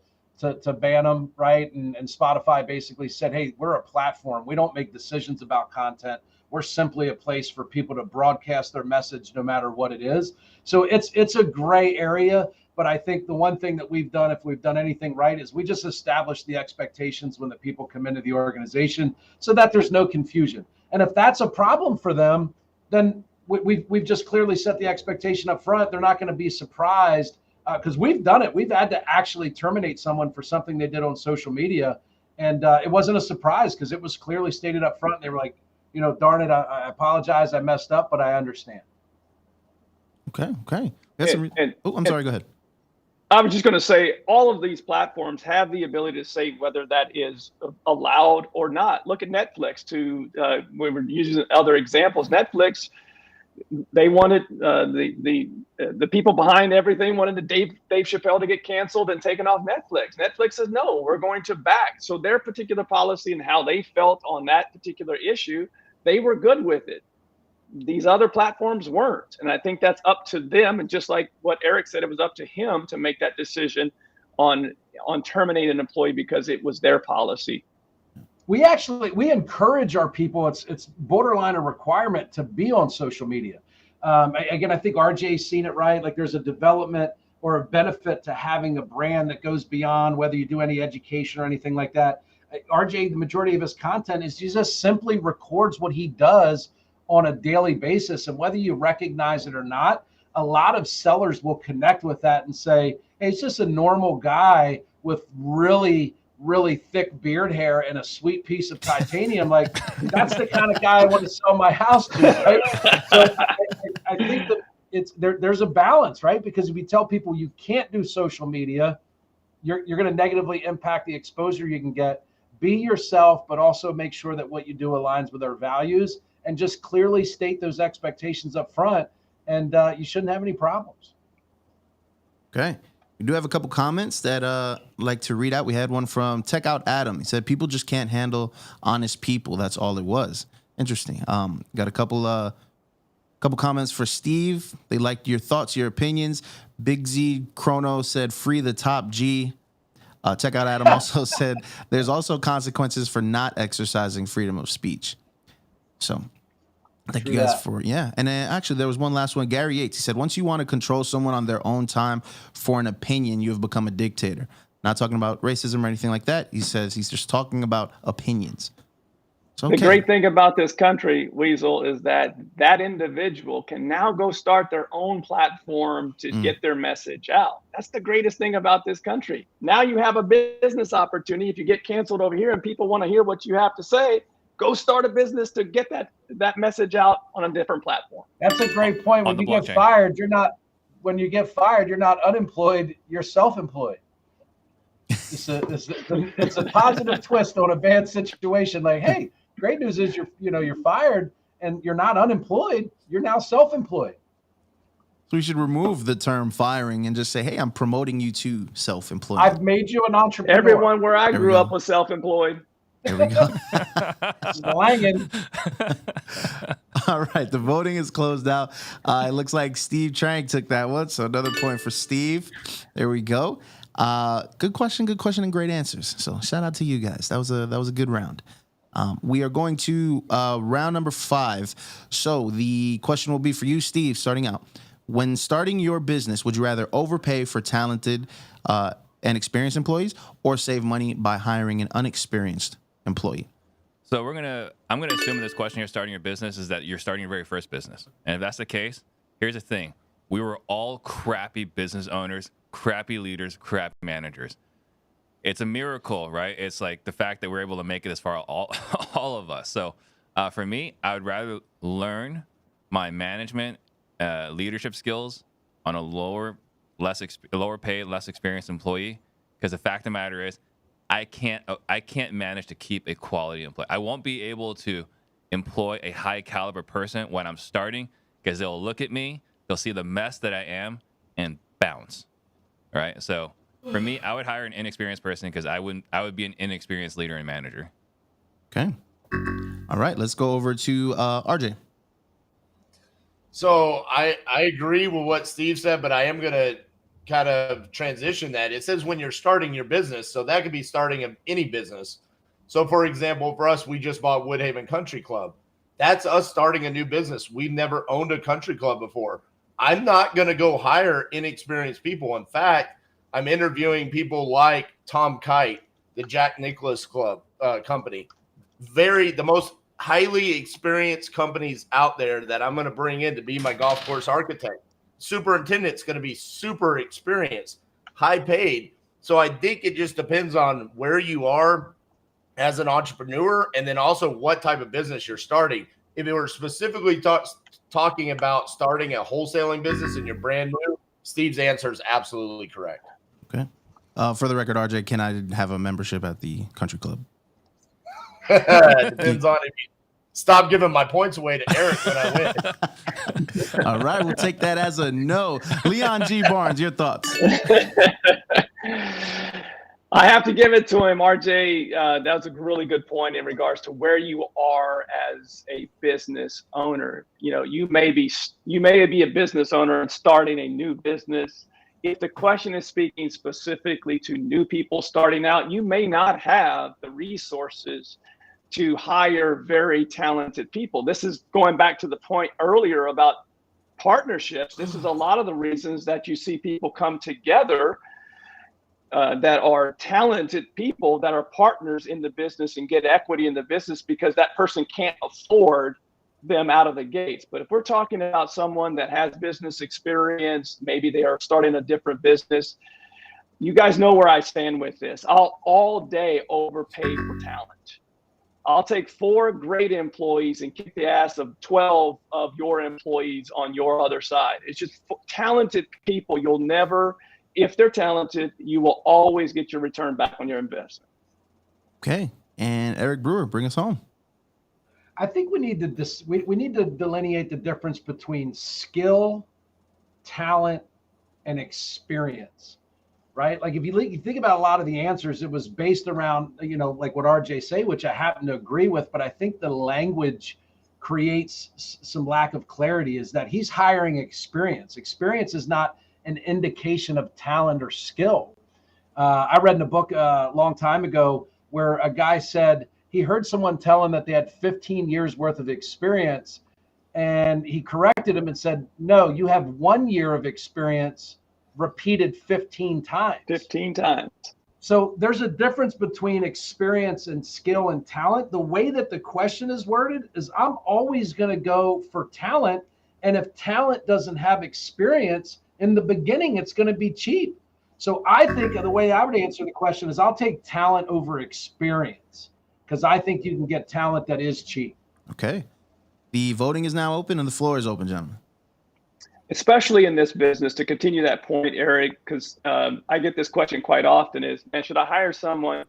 ban them, right? And Spotify basically said, hey, we're a platform. We don't make decisions about content. We're simply a place for people to broadcast their message no matter what it is. So it's a gray area. But I think the one thing that we've done, if we've done anything right, is we just establish the expectations when the people come into the organization so that there's no confusion. And if that's a problem for them, then we've just clearly set the expectation up front. They're not going to be surprised because we've done it. We've had to actually terminate someone for something they did on social media. And it wasn't a surprise because it was clearly stated up front. They were like, you know, darn it, I apologize. I messed up, but I understand. Okay. I'm sorry. Go ahead. I was just going to say, all of these platforms have the ability to say whether that is allowed or not. Look at Netflix. We were using other examples. Netflix, they wanted the people behind everything wanted the Dave Chappelle to get canceled and taken off Netflix. Netflix says no, we're going to back. So their particular policy and how they felt on that particular issue, they were good with it. These other platforms weren't. And I think that's up to them. And just like what Eric said, it was up to him to make that decision on terminating an employee because it was their policy. We encourage our people. It's borderline a requirement to be on social media. Again, I think RJ's seen it right. Like there's a development or a benefit to having a brand that goes beyond whether you do any education or anything like that. RJ, the majority of his content is he just simply records what he does on a daily basis. And whether you recognize it or not, a lot of sellers will connect with that and say, hey, it's just a normal guy with really, really thick beard hair and a sweet piece of titanium, like that's the kind of guy I want to sell my house to, right? So I think that there's a balance, right? Because if you tell people you can't do social media, you're going to negatively impact the exposure you can get. Be yourself, but also make sure that what you do aligns with our values, and just clearly state those expectations up front, and you shouldn't have any problems. Okay. We do have a couple comments that I'd like to read out. We had one from Tech Out Adam. He said, people just can't handle honest people. That's all it was. Interesting. Got a couple comments for Steve. They liked your thoughts, your opinions. Big Z Chrono said, free the top G. Tech Out Adam also said, there's also consequences for not exercising freedom of speech. So thank you guys for, yeah. And then actually there was one last one. Gary Yates, he said, once you want to control someone on their own time for an opinion, you have become a dictator. Not talking about racism or anything like that. He says he's just talking about opinions. So, okay. The great thing about this country, Weasel, is that that individual can now go start their own platform to get their message out. That's the greatest thing about this country. Now you have a business opportunity. If you get canceled over here and people want to hear what you have to say, go start a business to get that message out on a different platform. That's a great point. When you get fired, you're not unemployed, you're self-employed. It's a positive twist on a bad situation. Like, hey, great news is you're fired and you're not unemployed. You're now self-employed. So we should remove the term firing and just say, hey, I'm promoting you to self-employment. I've made you an entrepreneur. Everyone where I grew up was self-employed. There we go. All right, the voting is closed out. It looks like Steve Trang took that one, so another point for Steve. There we go. Good question, and great answers. So shout out to you guys. That was a good round. We are going to round number 5. So the question will be for you, Steve, starting out. When starting your business, would you rather overpay for talented and experienced employees or save money by hiring an unexperienced employee? So I'm gonna assume in this question you're starting your business is that you're starting your very first business. And if that's the case, here's the thing. We were all crappy business owners, crappy leaders, crappy managers. It's a miracle, right? It's like the fact that we're able to make it as far, all of us. So for me, I would rather learn my management leadership skills on a lower paid, less experienced employee, because the fact of the matter is I can't manage to keep a quality employee. I won't be able to employ a high caliber person when I'm starting, because they'll look at me, they'll see the mess that I am, and bounce. All right. So for me, I would hire an inexperienced person because I would be an inexperienced leader and manager. Okay. All right. Let's go over to RJ. So I agree with what Steve said, but I am going to kind of transition that. It says when you're starting your business, so that could be starting any business. So for example, for us, we just bought Woodhaven Country Club. That's us starting a new business. We've never owned a country club before. I'm not going to go hire inexperienced people. In fact, I'm interviewing people like Tom Kite, the Jack Nicklaus Club company. The most highly experienced companies out there that I'm going to bring in to be my golf course architect. Superintendent's going to be super experienced, high paid. So I think it just depends on where you are as an entrepreneur, and then also what type of business you're starting. If it were specifically talking about starting a wholesaling business and you're brand new, Steve's answer is absolutely correct. Okay. For the record, RJ, can I have a membership at the country club? Depends on if you stop giving my points away to Eric when I win. All right, we'll take that as a no. Leon G. Barnes, your thoughts? I have to give it to him, RJ. That was a really good point in regards to where you are as a business owner. You may be a business owner and starting a new business. If the question is speaking specifically to new people starting out, you may not have the resources to hire very talented people. This is going back to the point earlier about partnerships. This is a lot of the reasons that you see people come together that are talented people that are partners in the business and get equity in the business, because that person can't afford them out of the gates. But if we're talking about someone that has business experience, maybe they are starting a different business, you guys know where I stand with this. I'll all day overpay for talent. I'll take 4 great employees and kick the ass of 12 of your employees on your other side. It's just talented people. You'll never, if they're talented, you will always get your return back on your investment. Okay. And Eric Brewer, bring us home. I think we need to we need to delineate the difference between skill, talent, and experience. Right? Like if you think about a lot of the answers, it was based around, like what RJ say, which I happen to agree with, but I think the language creates some lack of clarity, is that he's hiring experience. Experience is not an indication of talent or skill. I read in a book a long time ago where a guy said he heard someone tell him that they had 15 years worth of experience, and he corrected him and said, no, you have 1 year of experience repeated 15 times. 15 times. So there's a difference between experience and skill and talent. The way that the question is worded is I'm always going to go for talent. And if talent doesn't have experience in the beginning, it's going to be cheap. So I think the way I would answer the question is I'll take talent over experience, because I think you can get talent that is cheap. Okay. The voting is now open and the floor is open, gentlemen. Especially in this business, to continue that point, Eric, because I get this question quite often is, man, should I hire someone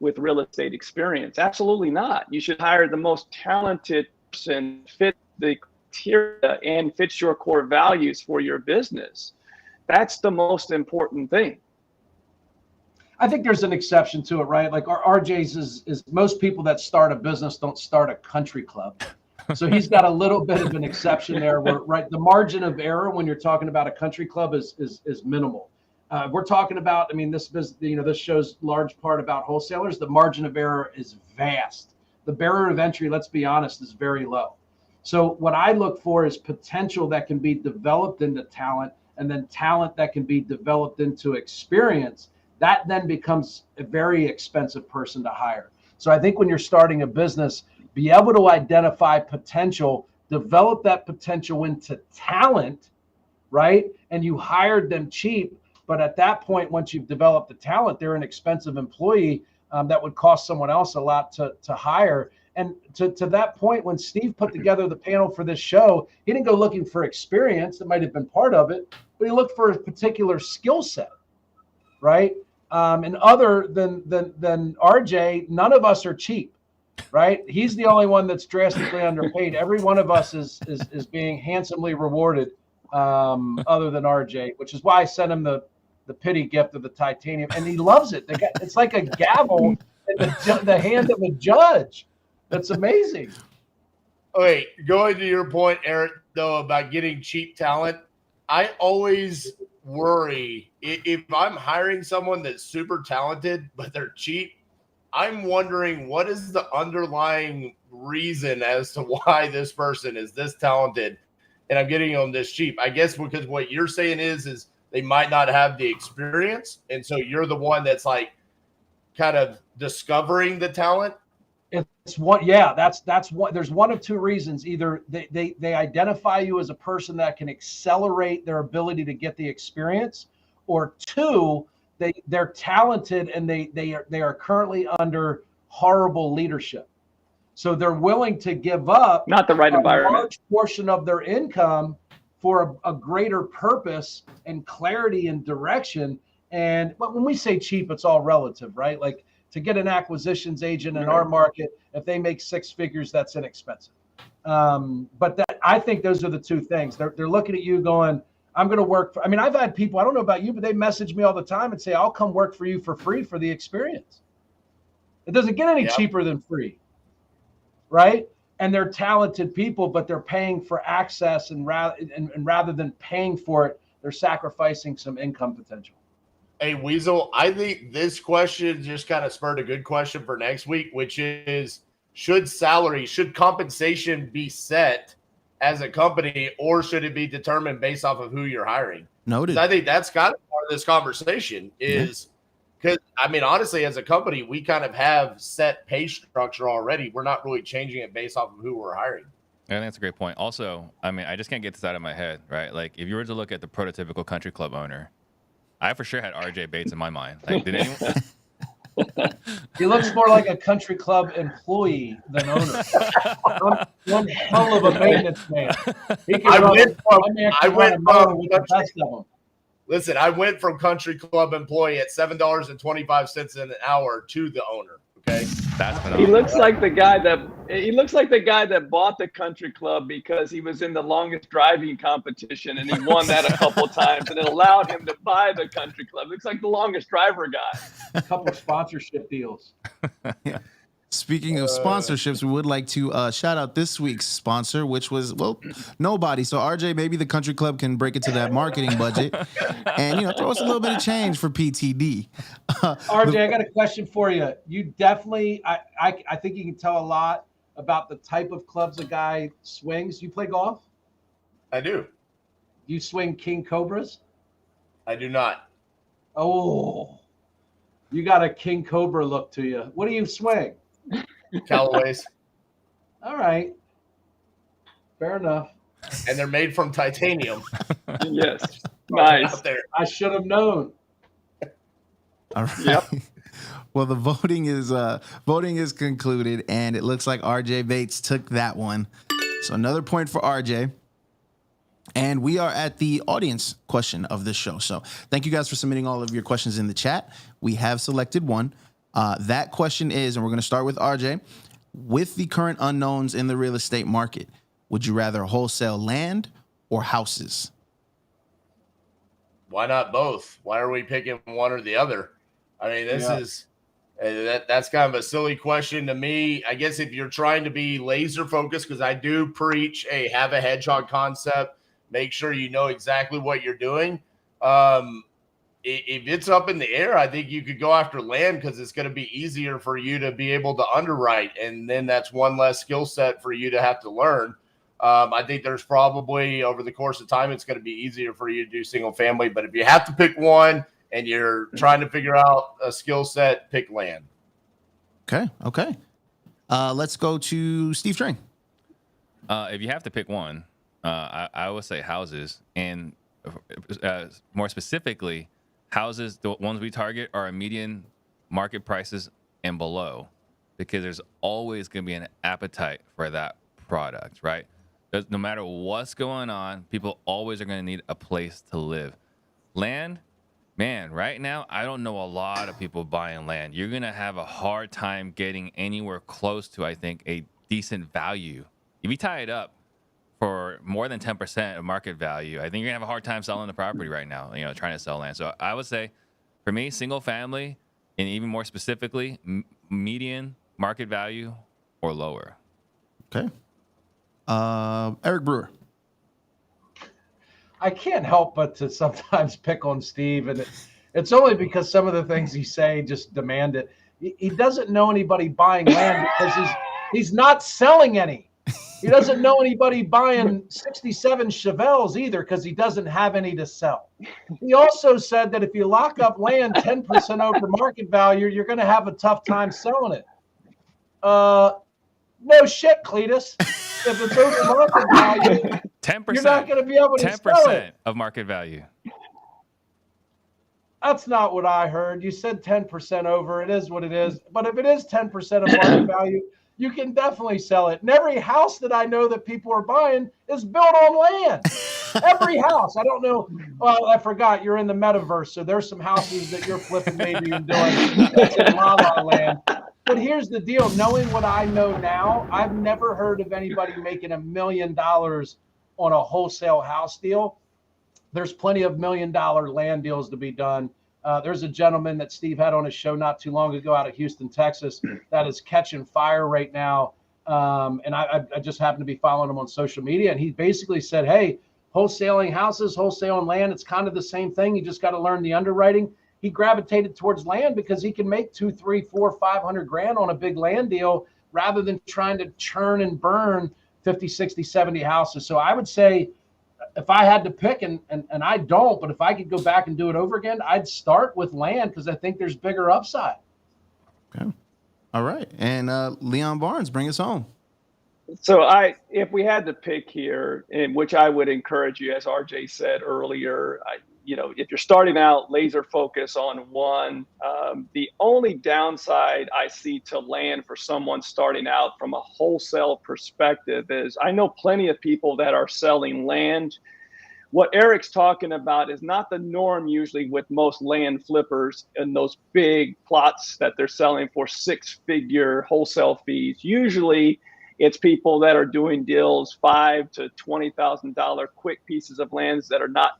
with real estate experience? Absolutely not. You should hire the most talented person, fit the criteria and fits your core values for your business. That's the most important thing. I think there's an exception to it, right? Like RJ's is most people that start a business don't start a country club. So he's got a little bit of an exception there, where, right, the margin of error when you're talking about a country club is minimal. We're talking about, this business, this show's large part about wholesalers. The margin of error is vast. The barrier of entry, let's be honest, is very low. So what I look for is potential that can be developed into talent, and then talent that can be developed into experience. That then becomes a very expensive person to hire. So I think when you're starting a business, be able to identify potential, develop that potential into talent, right? And you hired them cheap. But at that point, once you've developed the talent, they're an expensive employee that would cost someone else a lot to hire. And to that point, when Steve put together the panel for this show, he didn't go looking for experience. That might have been part of it, but he looked for a particular skill set, right? And other than RJ, none of us are cheap. Right? He's the only one that's drastically underpaid. Every one of us is being handsomely rewarded, other than RJ, which is why I sent him the pity gift of the titanium, and he loves it. It's like a gavel in the hand of a judge. That's amazing. Okay, going to your point, Eric, though, about getting cheap talent, I always worry if I'm hiring someone that's super talented, but they're cheap. I'm wondering what is the underlying reason as to why this person is this talented and I'm getting them this cheap. I guess because what you're saying is they might not have the experience. And so you're the one that's like kind of discovering the talent. It's one. Yeah, that's one. There's one of two reasons. Either they identify you as a person that can accelerate their ability to get the experience, or two, they're talented and they are currently under horrible leadership. So they're willing to give up not the right environment, a large portion of their income for a greater purpose and clarity and direction. But when we say cheap, it's all relative, right? Like to get an acquisitions agent in our market, if they make 6 figures, that's inexpensive. But I think those are the two things. They're looking at you going, I'm going to work for, I've had people, I don't know about you, but they message me all the time and say, I'll come work for you for free for the experience. It doesn't get any cheaper than free, right? And they're talented people, but they're paying for access, and rather than paying for it, they're sacrificing some income potential. Hey, Weasel, I think this question just kind of spurred a good question for next week, which is, should compensation be set as a company, or should it be determined based off of who you're hiring? Noted. I think that's kind of part of this conversation is because, honestly, as a company, we kind of have set pay structure already. We're not really changing it based off of who we're hiring. I think that's a great point. Also, I just can't get this out of my head, right? Like if you were to look at the prototypical country club owner, I for sure had RJ Bates in my mind. Like, did anyone? He looks more like a country club employee than owner. One hell of a maintenance man. He can run, my man can run a mower with the best of them. Listen, I went from country club employee at $7.25 an hour to the owner. Okay, That's phenomenal. He looks like the guy that bought the country club because he was in the longest driving competition and he won that a couple times, and it allowed him to buy the country club. Looks like the longest driver guy. A couple of sponsorship deals. Yeah. Speaking of sponsorships, we would like to shout out this week's sponsor, which was, well, nobody. So RJ, maybe the country club can break into that marketing budget and, throw us a little bit of change for PTD. RJ, I got a question for you. You definitely, I think you can tell a lot about the type of clubs a guy swings. You play golf? I do. You swing King Cobras? I do not. Oh, you got a King Cobra look to you. What do you swing? Callaways. All right. Fair enough. And they're made from titanium. Yes. Nice. Out there. I should have known. All right. Yep. Well, the voting is concluded, and it looks like RJ Bates took that one. So another point for RJ. And we are at the audience question of this show. So thank you guys for submitting all of your questions in the chat. We have selected one. That question is, and we're going to start with RJ, with the current unknowns in the real estate market, would you rather wholesale land or houses? Why not both? Why are we picking one or the other? I mean, this is that's kind of a silly question to me. I guess if you're trying to be laser focused, because I do preach, hey, have a hedgehog concept, make sure you know exactly what you're doing. If it's up in the air, I think you could go after land because it's going to be easier for you to be able to underwrite. And then that's one less skill set for you to have to learn. I think there's probably over the course of time, it's going to be easier for you to do single family. But if you have to pick one and you're trying to figure out a skill set, pick land. Okay. Let's go to Steve Trang. If you have to pick one, I would say houses. And more specifically, houses, the ones we target are median market prices and below, because there's always going to be an appetite for that product, right? No matter what's going on, people always are going to need a place to live. Land, man, right now, I don't know a lot of people buying land. You're going to have a hard time getting anywhere close to, I think, a decent value. If you tie it up for more than 10% of market value, I think you're gonna have a hard time selling the property right now, trying to sell land. So I would say for me, single family, and even more specifically, median market value or lower. Okay. Eric Brewer. I can't help but to sometimes pick on Steve, and it's only because some of the things he say just demand it. He doesn't know anybody buying land because he's not selling any. He doesn't know anybody buying 67 Chevelles either because he doesn't have any to sell. He also said that if you lock up land 10% over market value, you're going to have a tough time selling it. No shit, Cletus. If it's over market value, 10%, you're not going to be able to 10% sell it. of market value. That's not what I heard. You said 10% over. It is what it is. But if it is 10% of market value, you can definitely sell it. And every house that I know that people are buying is built on land. Every house. I don't know. Well, I forgot you're in the metaverse. So there's some houses that you're flipping maybe and doing that's in La La Land. But here's the deal. Knowing what I know now, I've never heard of anybody making $1 million on a wholesale house deal. There's plenty of $1 million land deals to be done. There's a gentleman that Steve had on his show not too long ago out of Houston, Texas, that is catching fire right now. And I just happen to be following him on social media. And he basically said, hey, wholesaling houses, wholesaling land, it's kind of the same thing. You just got to learn the underwriting. He gravitated towards land because he can make 2, 3, 4, 500 grand on a big land deal rather than trying to churn and burn 50, 60, 70 houses. So I would say, if I had to pick, and I don't, but if I could go back and do it over again, I'd start with land because I think there's bigger upside. Okay. All right. And Leon Barnes, bring us home. So if we had to pick here, in which I would encourage you, as RJ said earlier, if you're starting out, laser focus on one. The only downside I see to land for someone starting out from a wholesale perspective is I know plenty of people that are selling land. What Eric's talking about is not the norm usually with most land flippers and those big plots that they're selling for six-figure wholesale fees. Usually it's people that are doing deals $5,000 to $20,000 quick pieces of lands that are not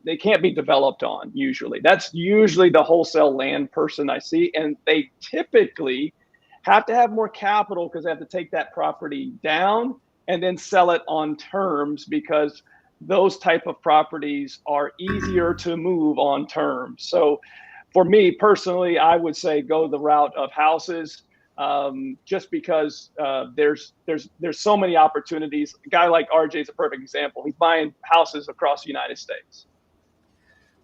they can't be developed on usually. That's usually the wholesale land person I see, and they typically have to have more capital because they have to take that property down and then sell it on terms, because those type of properties are easier to move on terms. So for me personally, I would say go the route of houses, just because there's so many opportunities. A guy like RJ is a perfect example. He's buying houses across the United States.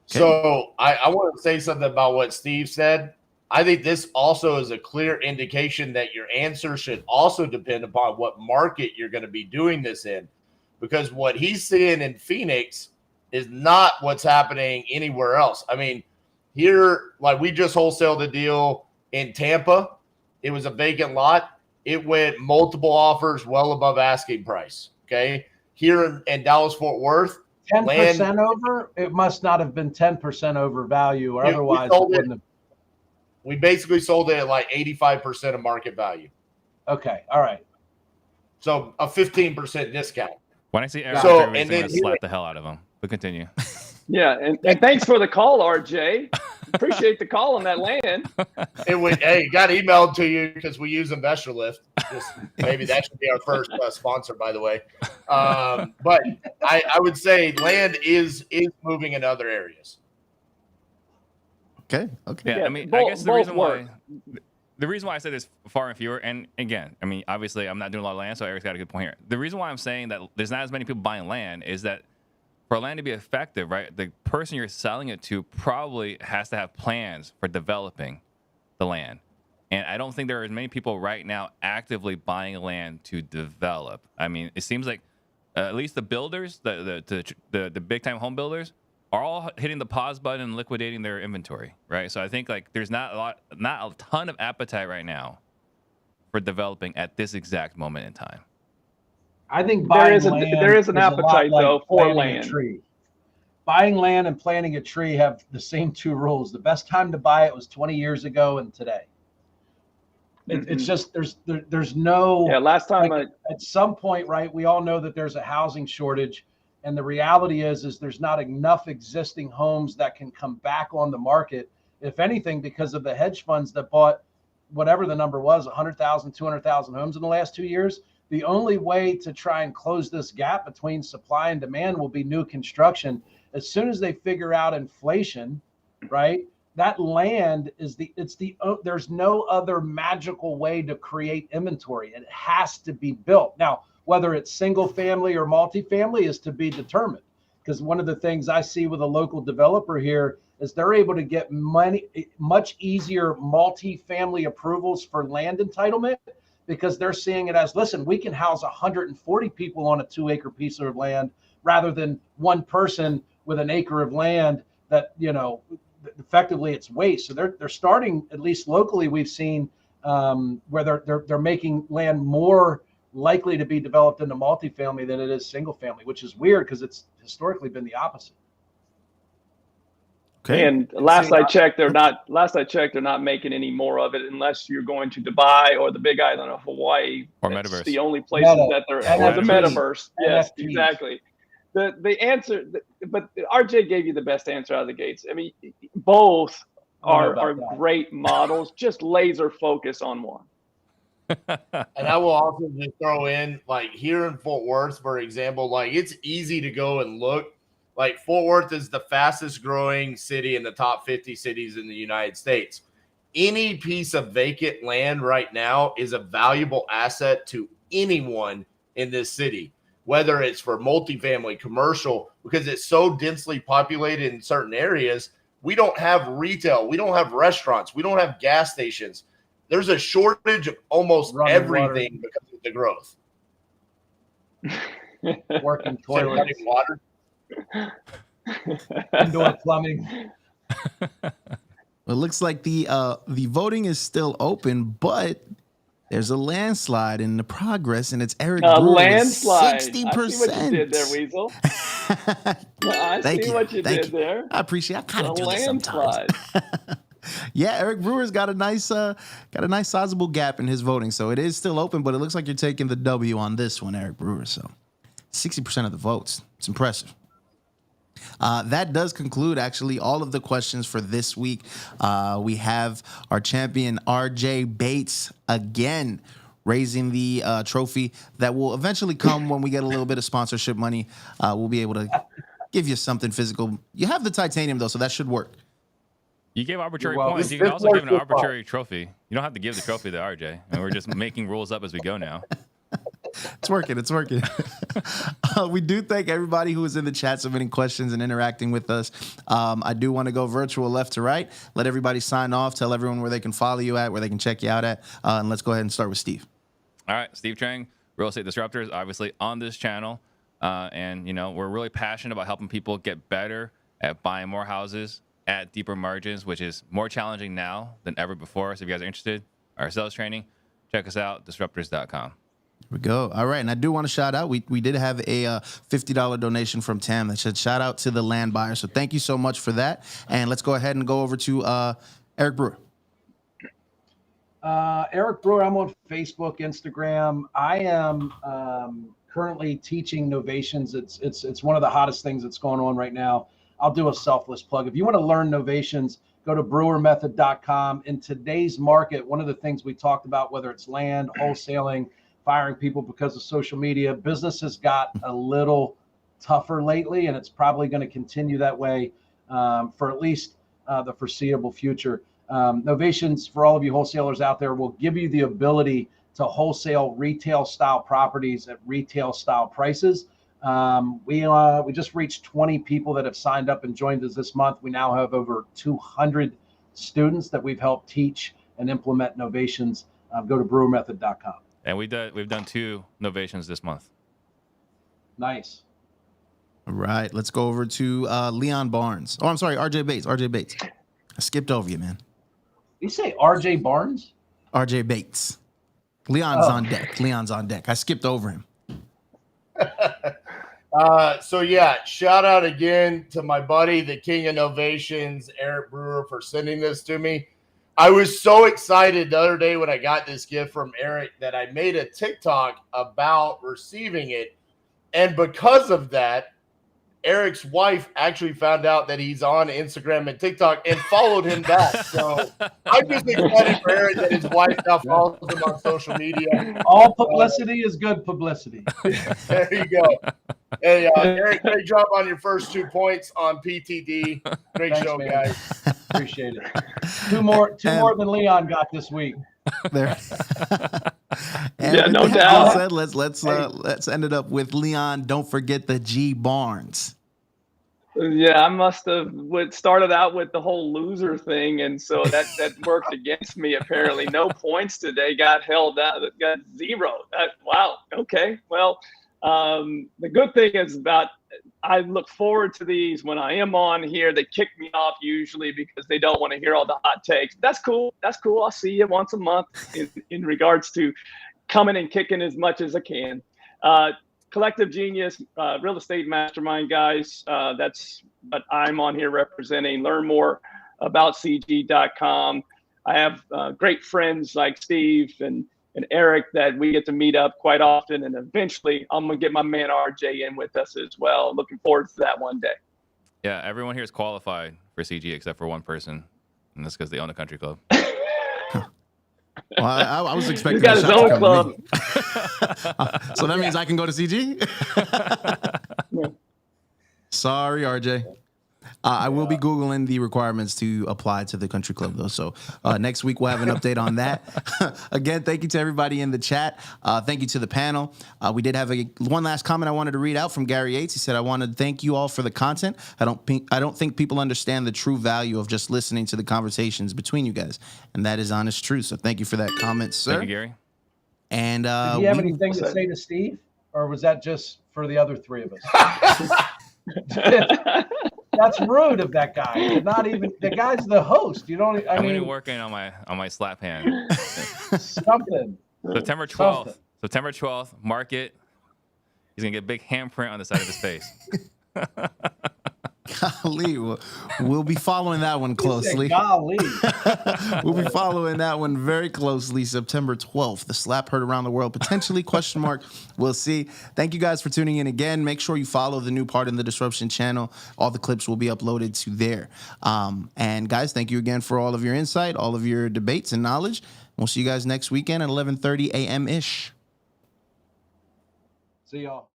So I want to say something about what Steve said. I think this also is a clear indication that your answer should also depend upon what market you're going to be doing this in, because what he's seeing in Phoenix is not what's happening anywhere else. I mean, here, like we just wholesaled a deal in Tampa. It was a vacant lot. It went multiple offers well above asking price. Okay. Here in Dallas-Fort Worth, 10% over? It must not have been 10% over value, or otherwise it wouldn't have. We basically sold it at like 85% of market value. Okay. All right. So a 15% discount. When I see Eric, So, I'm and going then to slap the hell out of him. But continue. Yeah, and thanks for the call, RJ. Appreciate the call on that land. It got emailed to you because we use Investor Lift. Maybe that should be our first sponsor, by the way. But I would say land is moving in other areas. Okay. Yeah, I mean, I guess the reason why I said this far and fewer, and again, I mean, obviously I'm not doing a lot of land, so Eric's got a good point here. The reason why I'm saying that there's not as many people buying land is that for land to be effective, right, the person you're selling it to probably has to have plans for developing the land. And I don't think there are as many people right now actively buying land to develop. I mean, it seems like at least the builders, the big time home builders, are all hitting the pause button and liquidating their inventory, right? So I think like there's not a ton of appetite right now for developing at this exact moment in time. I think there is an appetite though for land. Buying land and planting a tree have the same two rules. The best time to buy it was 20 years ago and today. It's just there's no last time at some point, right? We all know that there's a housing shortage. And the reality is there's not enough existing homes that can come back on the market. If anything, because of the hedge funds that bought whatever the number was, 100,000, 200,000 homes in the last 2 years, the only way to try and close this gap between supply and demand will be new construction. As soon as they figure out inflation, right? That land there's no other magical way to create inventory. It has to be built. Now, whether it's single family or multifamily is to be determined, because one of the things I see with a local developer here is they're able to get much easier multifamily approvals for land entitlement, because they're seeing it as, listen, we can house 140 people on a 2-acre piece of land rather than one person with an acre of land that, effectively it's waste. So they're starting, at least locally, we've seen where they're making land more likely to be developed into multifamily than it is single family, which is weird because it's historically been the opposite. Okay. And last I checked, they're not making any more of it unless you're going to Dubai or the Big Island of Hawaii. Or Metaverse. It's the only places that they're the Metaverse. Yes, NFTs. Exactly. The answer, but RJ gave you the best answer out of the gates. I mean, both are great models. Just laser focus on one. And I will also just throw in, like here in Fort Worth, for example, like it's easy to go and look. Like Fort Worth is the fastest growing city in the top 50 cities in the United States. Any piece of vacant land right now is a valuable asset to anyone in this city, whether it's for multifamily, commercial, because it's so densely populated in certain areas. We don't have retail. We don't have restaurants. We don't have gas stations. there's a shortage of almost Running everything because of the growth. Working So running toilets, water. indoor plumbing. It looks like the voting is still open, but there's a landslide in the progress, and it's Eric A Brewer with landslide. 60%. I see what you did there, Weasel. I Thank see you. what you Thank did you. there. I appreciate it. I kind A of do this sometimes. landslide. Yeah, Eric Brewer's got a nice sizable gap in his voting, so it is still open, but it looks like you're taking the W on this one, Eric Brewer. So 60% of the votes. It's impressive. That does conclude actually all of the questions for this week. We have our champion RJ Bates again raising the trophy that will eventually come when we get a little bit of sponsorship money. We'll be able to give you something physical. You have the titanium though, so that should work. You gave arbitrary Well, points. this- You can this also give an works arbitrary trophy. You don't have to give the trophy to RJ. And we're just making rules up as we go now. It's working. It's working. We do thank everybody who is in the chat submitting questions and interacting with us. I do want to go virtual left to right. Let everybody sign off. Tell everyone where they can follow you at, where they can check you out at. And let's go ahead and start with Steve. All right, Steve Trang, Real Estate Disruptors, obviously on this channel. And, you know, we're really passionate about helping people get better at buying more houses at deeper margins, which is more challenging now than ever before. So if you guys are interested, our sales training, check us out, disruptors.com. Here we go. All right. And I do want to shout out. We did have a $50 donation from Tam that said shout out to the land buyer. So thank you so much for that. And let's go ahead and go over to Eric Brewer. Eric Brewer, I'm on Facebook, Instagram. I am currently teaching novations. It's one of the hottest things that's going on right now. I'll do a selfless plug. If you want to learn novations, go to brewermethod.com. In today's market, one of the things we talked about, whether it's land, wholesaling, firing people because of social media, business has got a little tougher lately, and it's probably going to continue that way for at least the foreseeable future. Novations, for all of you wholesalers out there, will give you the ability to wholesale retail style properties at retail style prices. We just reached 20 people that have signed up and joined us this month. We now have over 200 students that we've helped teach and implement novations. Go to brewermethod.com. And we've done 2 novations this month. Nice. All right. Let's go over to Leon Barnes. Oh, I'm sorry. RJ Bates. RJ Bates. I skipped over you, man. You say RJ Barnes? RJ Bates. Leon's on deck. Leon's on deck. I skipped over him. So yeah, shout out again to my buddy, the King of Novations, Eric Brewer, for sending this to me. I was so excited the other day when I got this gift from Eric that I made a TikTok about receiving it. And because of that, Eric's wife actually found out that he's on Instagram and TikTok and followed him back. So I'm just excited for Eric that his wife now follows him on social media. All publicity is good publicity. There you go. Hey, Eric, great job on your first 2 points on PTD. Great Thanks, show, man. guys. Appreciate it. Two more than Leon got this week. There. Yeah, no Everything doubt. Said, let's end it up with Leon. Don't forget the G Barnes. Yeah, I must have started out with the whole loser thing, and so that worked against me. Apparently, no points today. Got held out. Got 0. Wow. Okay. Well, the good thing is I look forward to these when I am on here. They kick me off usually because they don't want to hear all the hot takes. That's cool. That's cool. I'll see you once a month in regards to coming and kicking as much as I can. Collective Genius, Real Estate Mastermind, guys. That's what I'm on here representing. Learn more about CG.com. I have great friends like Steve and Eric that we get to meet up quite often. And eventually I'm going to get my man RJ in with us as well. Looking forward to that one day. Yeah, everyone here is qualified for CG except for one person. And that's because they own a country club. Well, I was expecting He's got that his shot to own come to club. me. So that means I can go to CG? Sorry, RJ. I will be Googling the requirements to apply to the country club, though. So next week we'll have an update on that. Again, thank you to everybody in the chat. Thank you to the panel. We did have one last comment I wanted to read out from Gary Yates. He said, "I want to thank you all for the content. I don't think people understand the true value of just listening to the conversations between you guys, and that is honest truth." So thank you for that comment, sir. Thank you, Gary. And Did you have anything to say to Steve, or was that just for the other three of us? That's rude of that guy. Not even the guy's the host. You don't. I'm gonna be working on my slap hand. Something. September 12th. September 12th. Mark it. He's gonna get a big handprint on the side of his face. Golly, we'll be following that one closely. Golly. We'll be following that one very closely. September 12th, the slap heard around the world, potentially, question mark. We'll see. Thank you guys for tuning in again. Make sure you follow the new part in the Disruption channel. All the clips will be uploaded to there. And guys, thank you again for all of your insight, all of your debates and knowledge. We'll see you guys next weekend at 11:30 a.m. ish. See y'all.